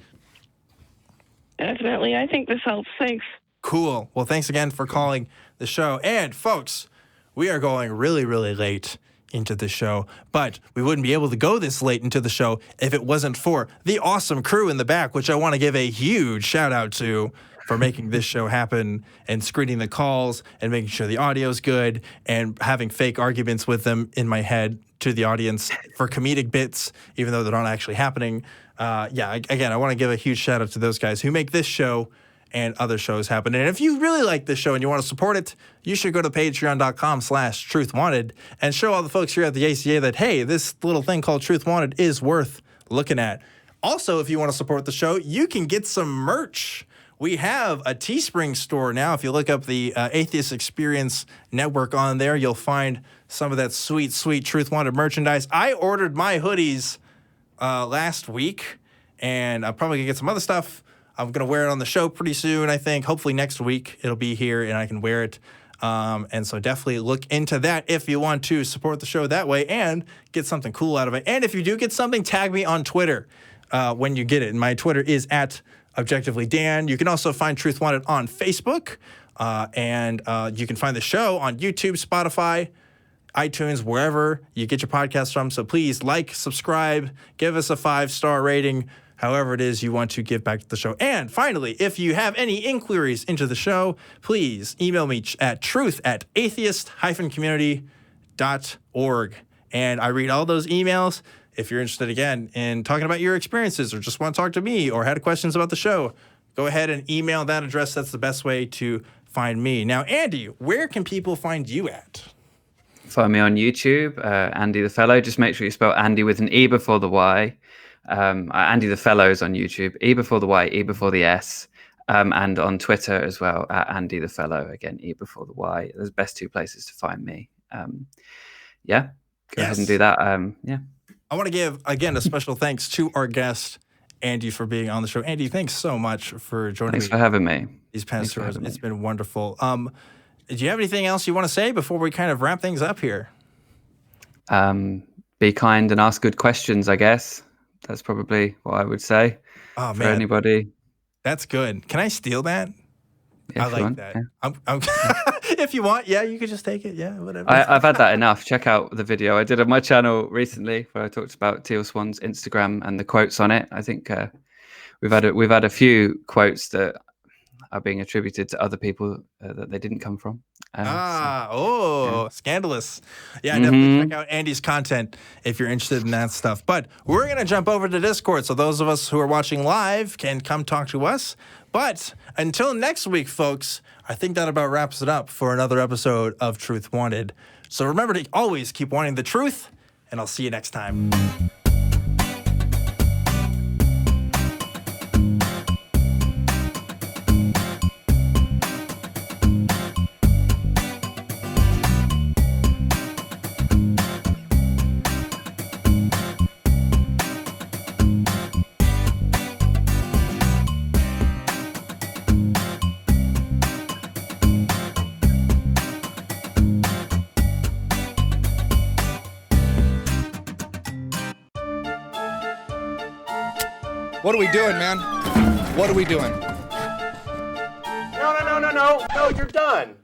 Definitely. I think this helps. Thanks. Cool. Well, thanks again for calling the show. And folks, we are going really, really late into the show, but we wouldn't be able to go this late into the show if it wasn't for the awesome crew in the back, which I want to give a huge shout out to for making this show happen and screening the calls and making sure the audio's good and having fake arguments with them in my head to the audience for comedic bits, even though they're not actually happening. Again, I want to give a huge shout out to those guys who make this show and other shows happen. And if you really like this show and you want to support it, you should go to patreon.com/truthwanted and show all the folks here at the ACA that, hey, this little thing called Truth Wanted is worth looking at. Also, if you want to support the show, you can get some merch. We have a Teespring store now. If you look up the Atheist Experience Network on there, you'll find some of that sweet, sweet Truth Wanted merchandise. I ordered my hoodies last week, and I'm probably going to get some other stuff. I'm going to wear it on the show pretty soon, I think. Hopefully next week it'll be here and I can wear it. And so definitely look into that if you want to support the show that way and get something cool out of it. And if you do get something, tag me on Twitter when you get it. And my Twitter is at ObjectivelyDan. You can also find Truth Wanted on Facebook. And you can find the show on YouTube, Spotify, iTunes, wherever you get your podcasts from. So please like, subscribe, give us a 5-star rating, however it is you want to give back to the show. And finally, if you have any inquiries into the show, please email me at truth@atheist-community.org. And I read all those emails. If you're interested, again, in talking about your experiences or just want to talk to me or had questions about the show, go ahead and email that address. That's the best way to find me. Now, Andy, where can people find you at? Find me on YouTube, Andy the Fellow. Just make sure you spell Andy with an E before the Y. Andy the Fellows on YouTube, E before the Y, E before the S, and on Twitter as well, at Andy the Fellow, again, E before the Y. Those best two places to find me. Go ahead and do that. I want to give, again, a special thanks to our guest, Andy, for being on the show. Andy, thanks so much for joining me. Thanks for having me. These past shows. It's been wonderful. Do you have anything else you want to say before we kind of wrap things up here? Be kind and ask good questions, I guess. That's probably what I would say for anybody. That's good. Can I steal that? Yeah, I like that. Yeah. If you want, you could just take it. Yeah, whatever. I've had that enough. Check out the video I did on my channel recently where I talked about Teal Swan's Instagram and the quotes on it. I think we've had a few quotes that are being attributed to other people that they didn't come from. Scandalous. Yeah, definitely check out Andy's content if you're interested in that stuff. But we're going to jump over to Discord, so those of us who are watching live can come talk to us. But until next week, folks, I think that about wraps it up for another episode of Truth Wanted. So remember to always keep wanting the truth, and I'll see you next time. What are we doing, man? What are we doing? No, you're done.